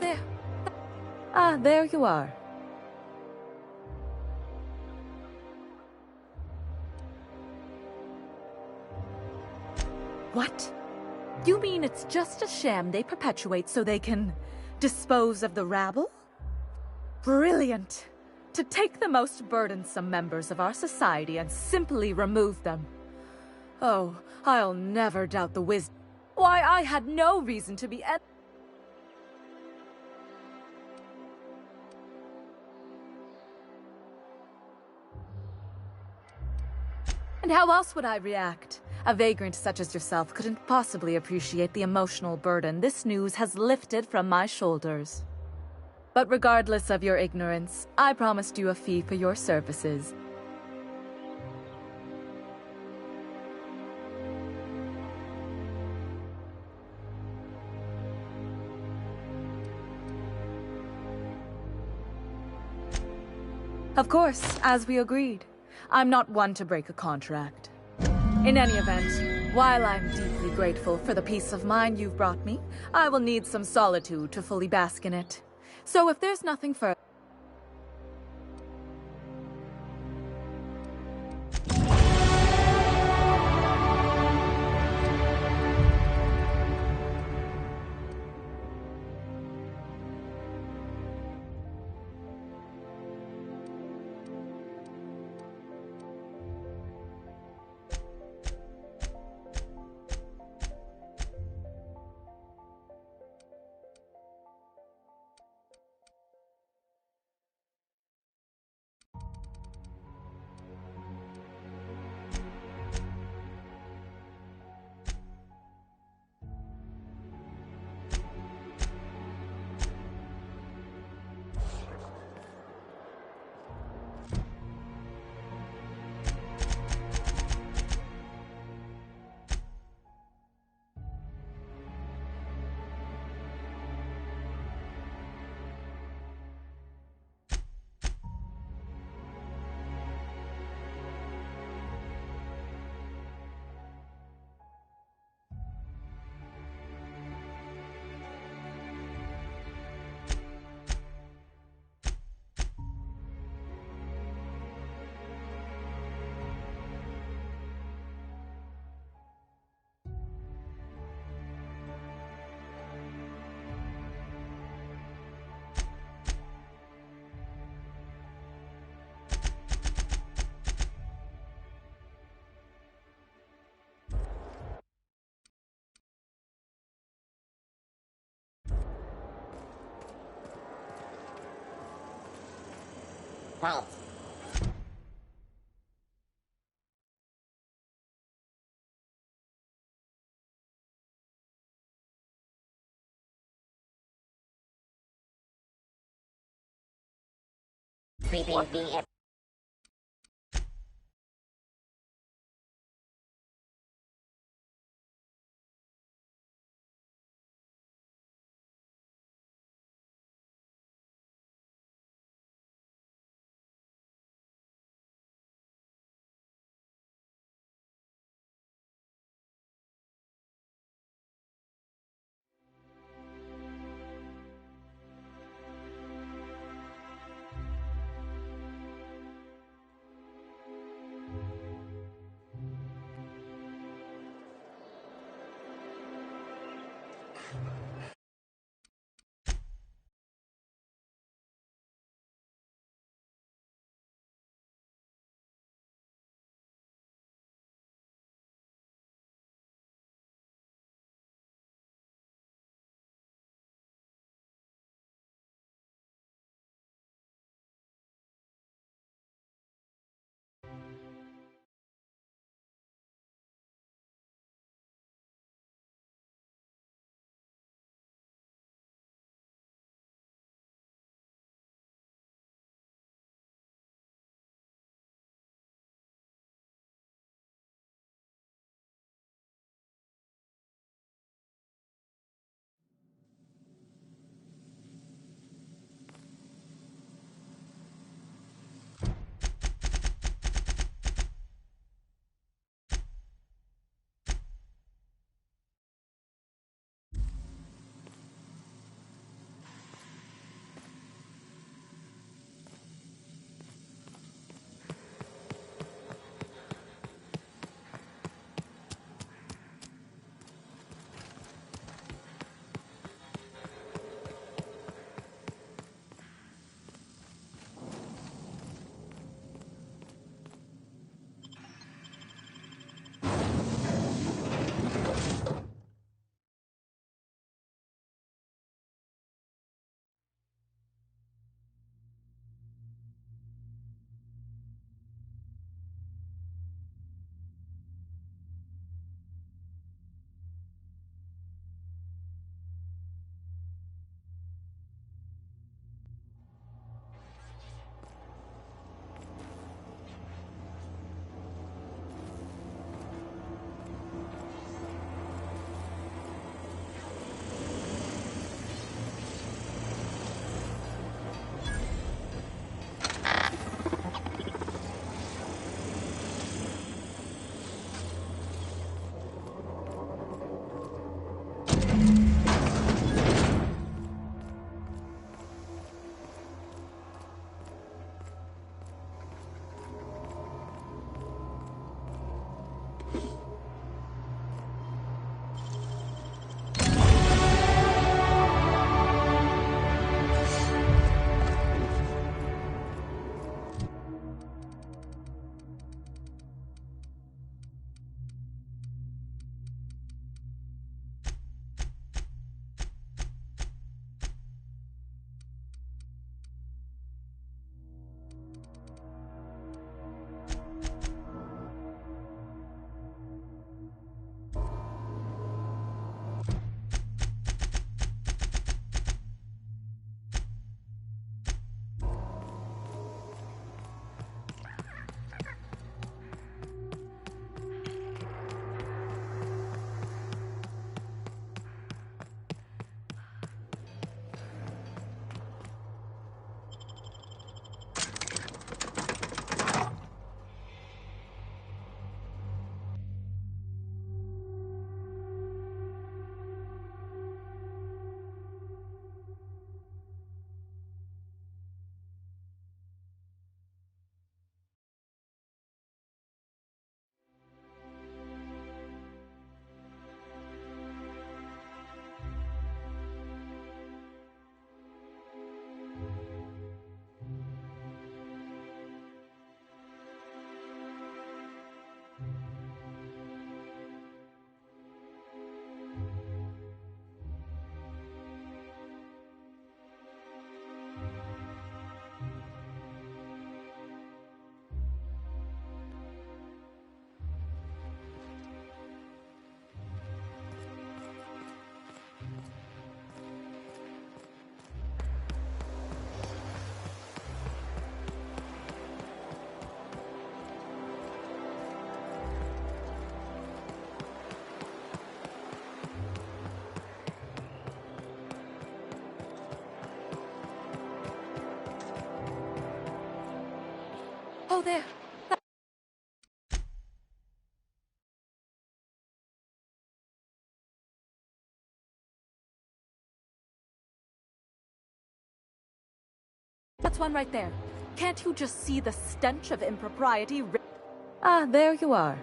there. Ah, there you are. What? You mean it's just a sham they perpetuate so they can dispose of the rabble? Brilliant! To take the most burdensome members of our society and simply remove them. Oh, I'll never doubt the wisdom. Why, I had no reason to be And how else would I react? A vagrant such as yourself couldn't possibly appreciate the emotional burden this news has lifted from my shoulders. But regardless of your ignorance, I promised you a fee for your services. Of course, as we agreed. I'm not one to break a contract. In any event, while I'm deeply grateful for the peace of mind you've brought me, I will need some solitude to fully bask in it. So if there's nothing further... Right. Sweeping the... Oh, there. That's one right there. Can't you just see the stench of impropriety? Ah, there you are.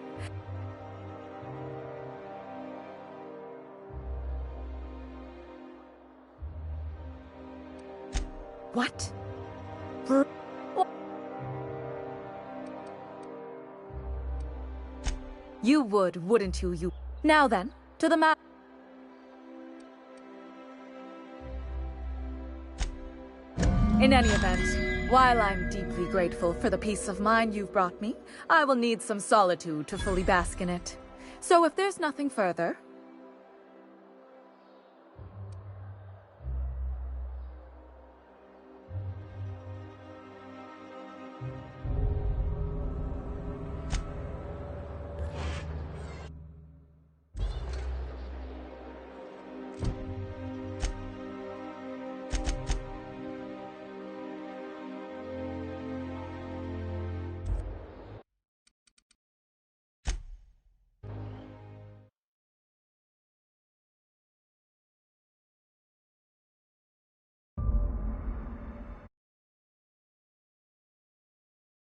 What? You would, wouldn't you? You. Now then, to the map. In any event, while I'm deeply grateful for the peace of mind you've brought me, I will need some solitude to fully bask in it. So if there's nothing further,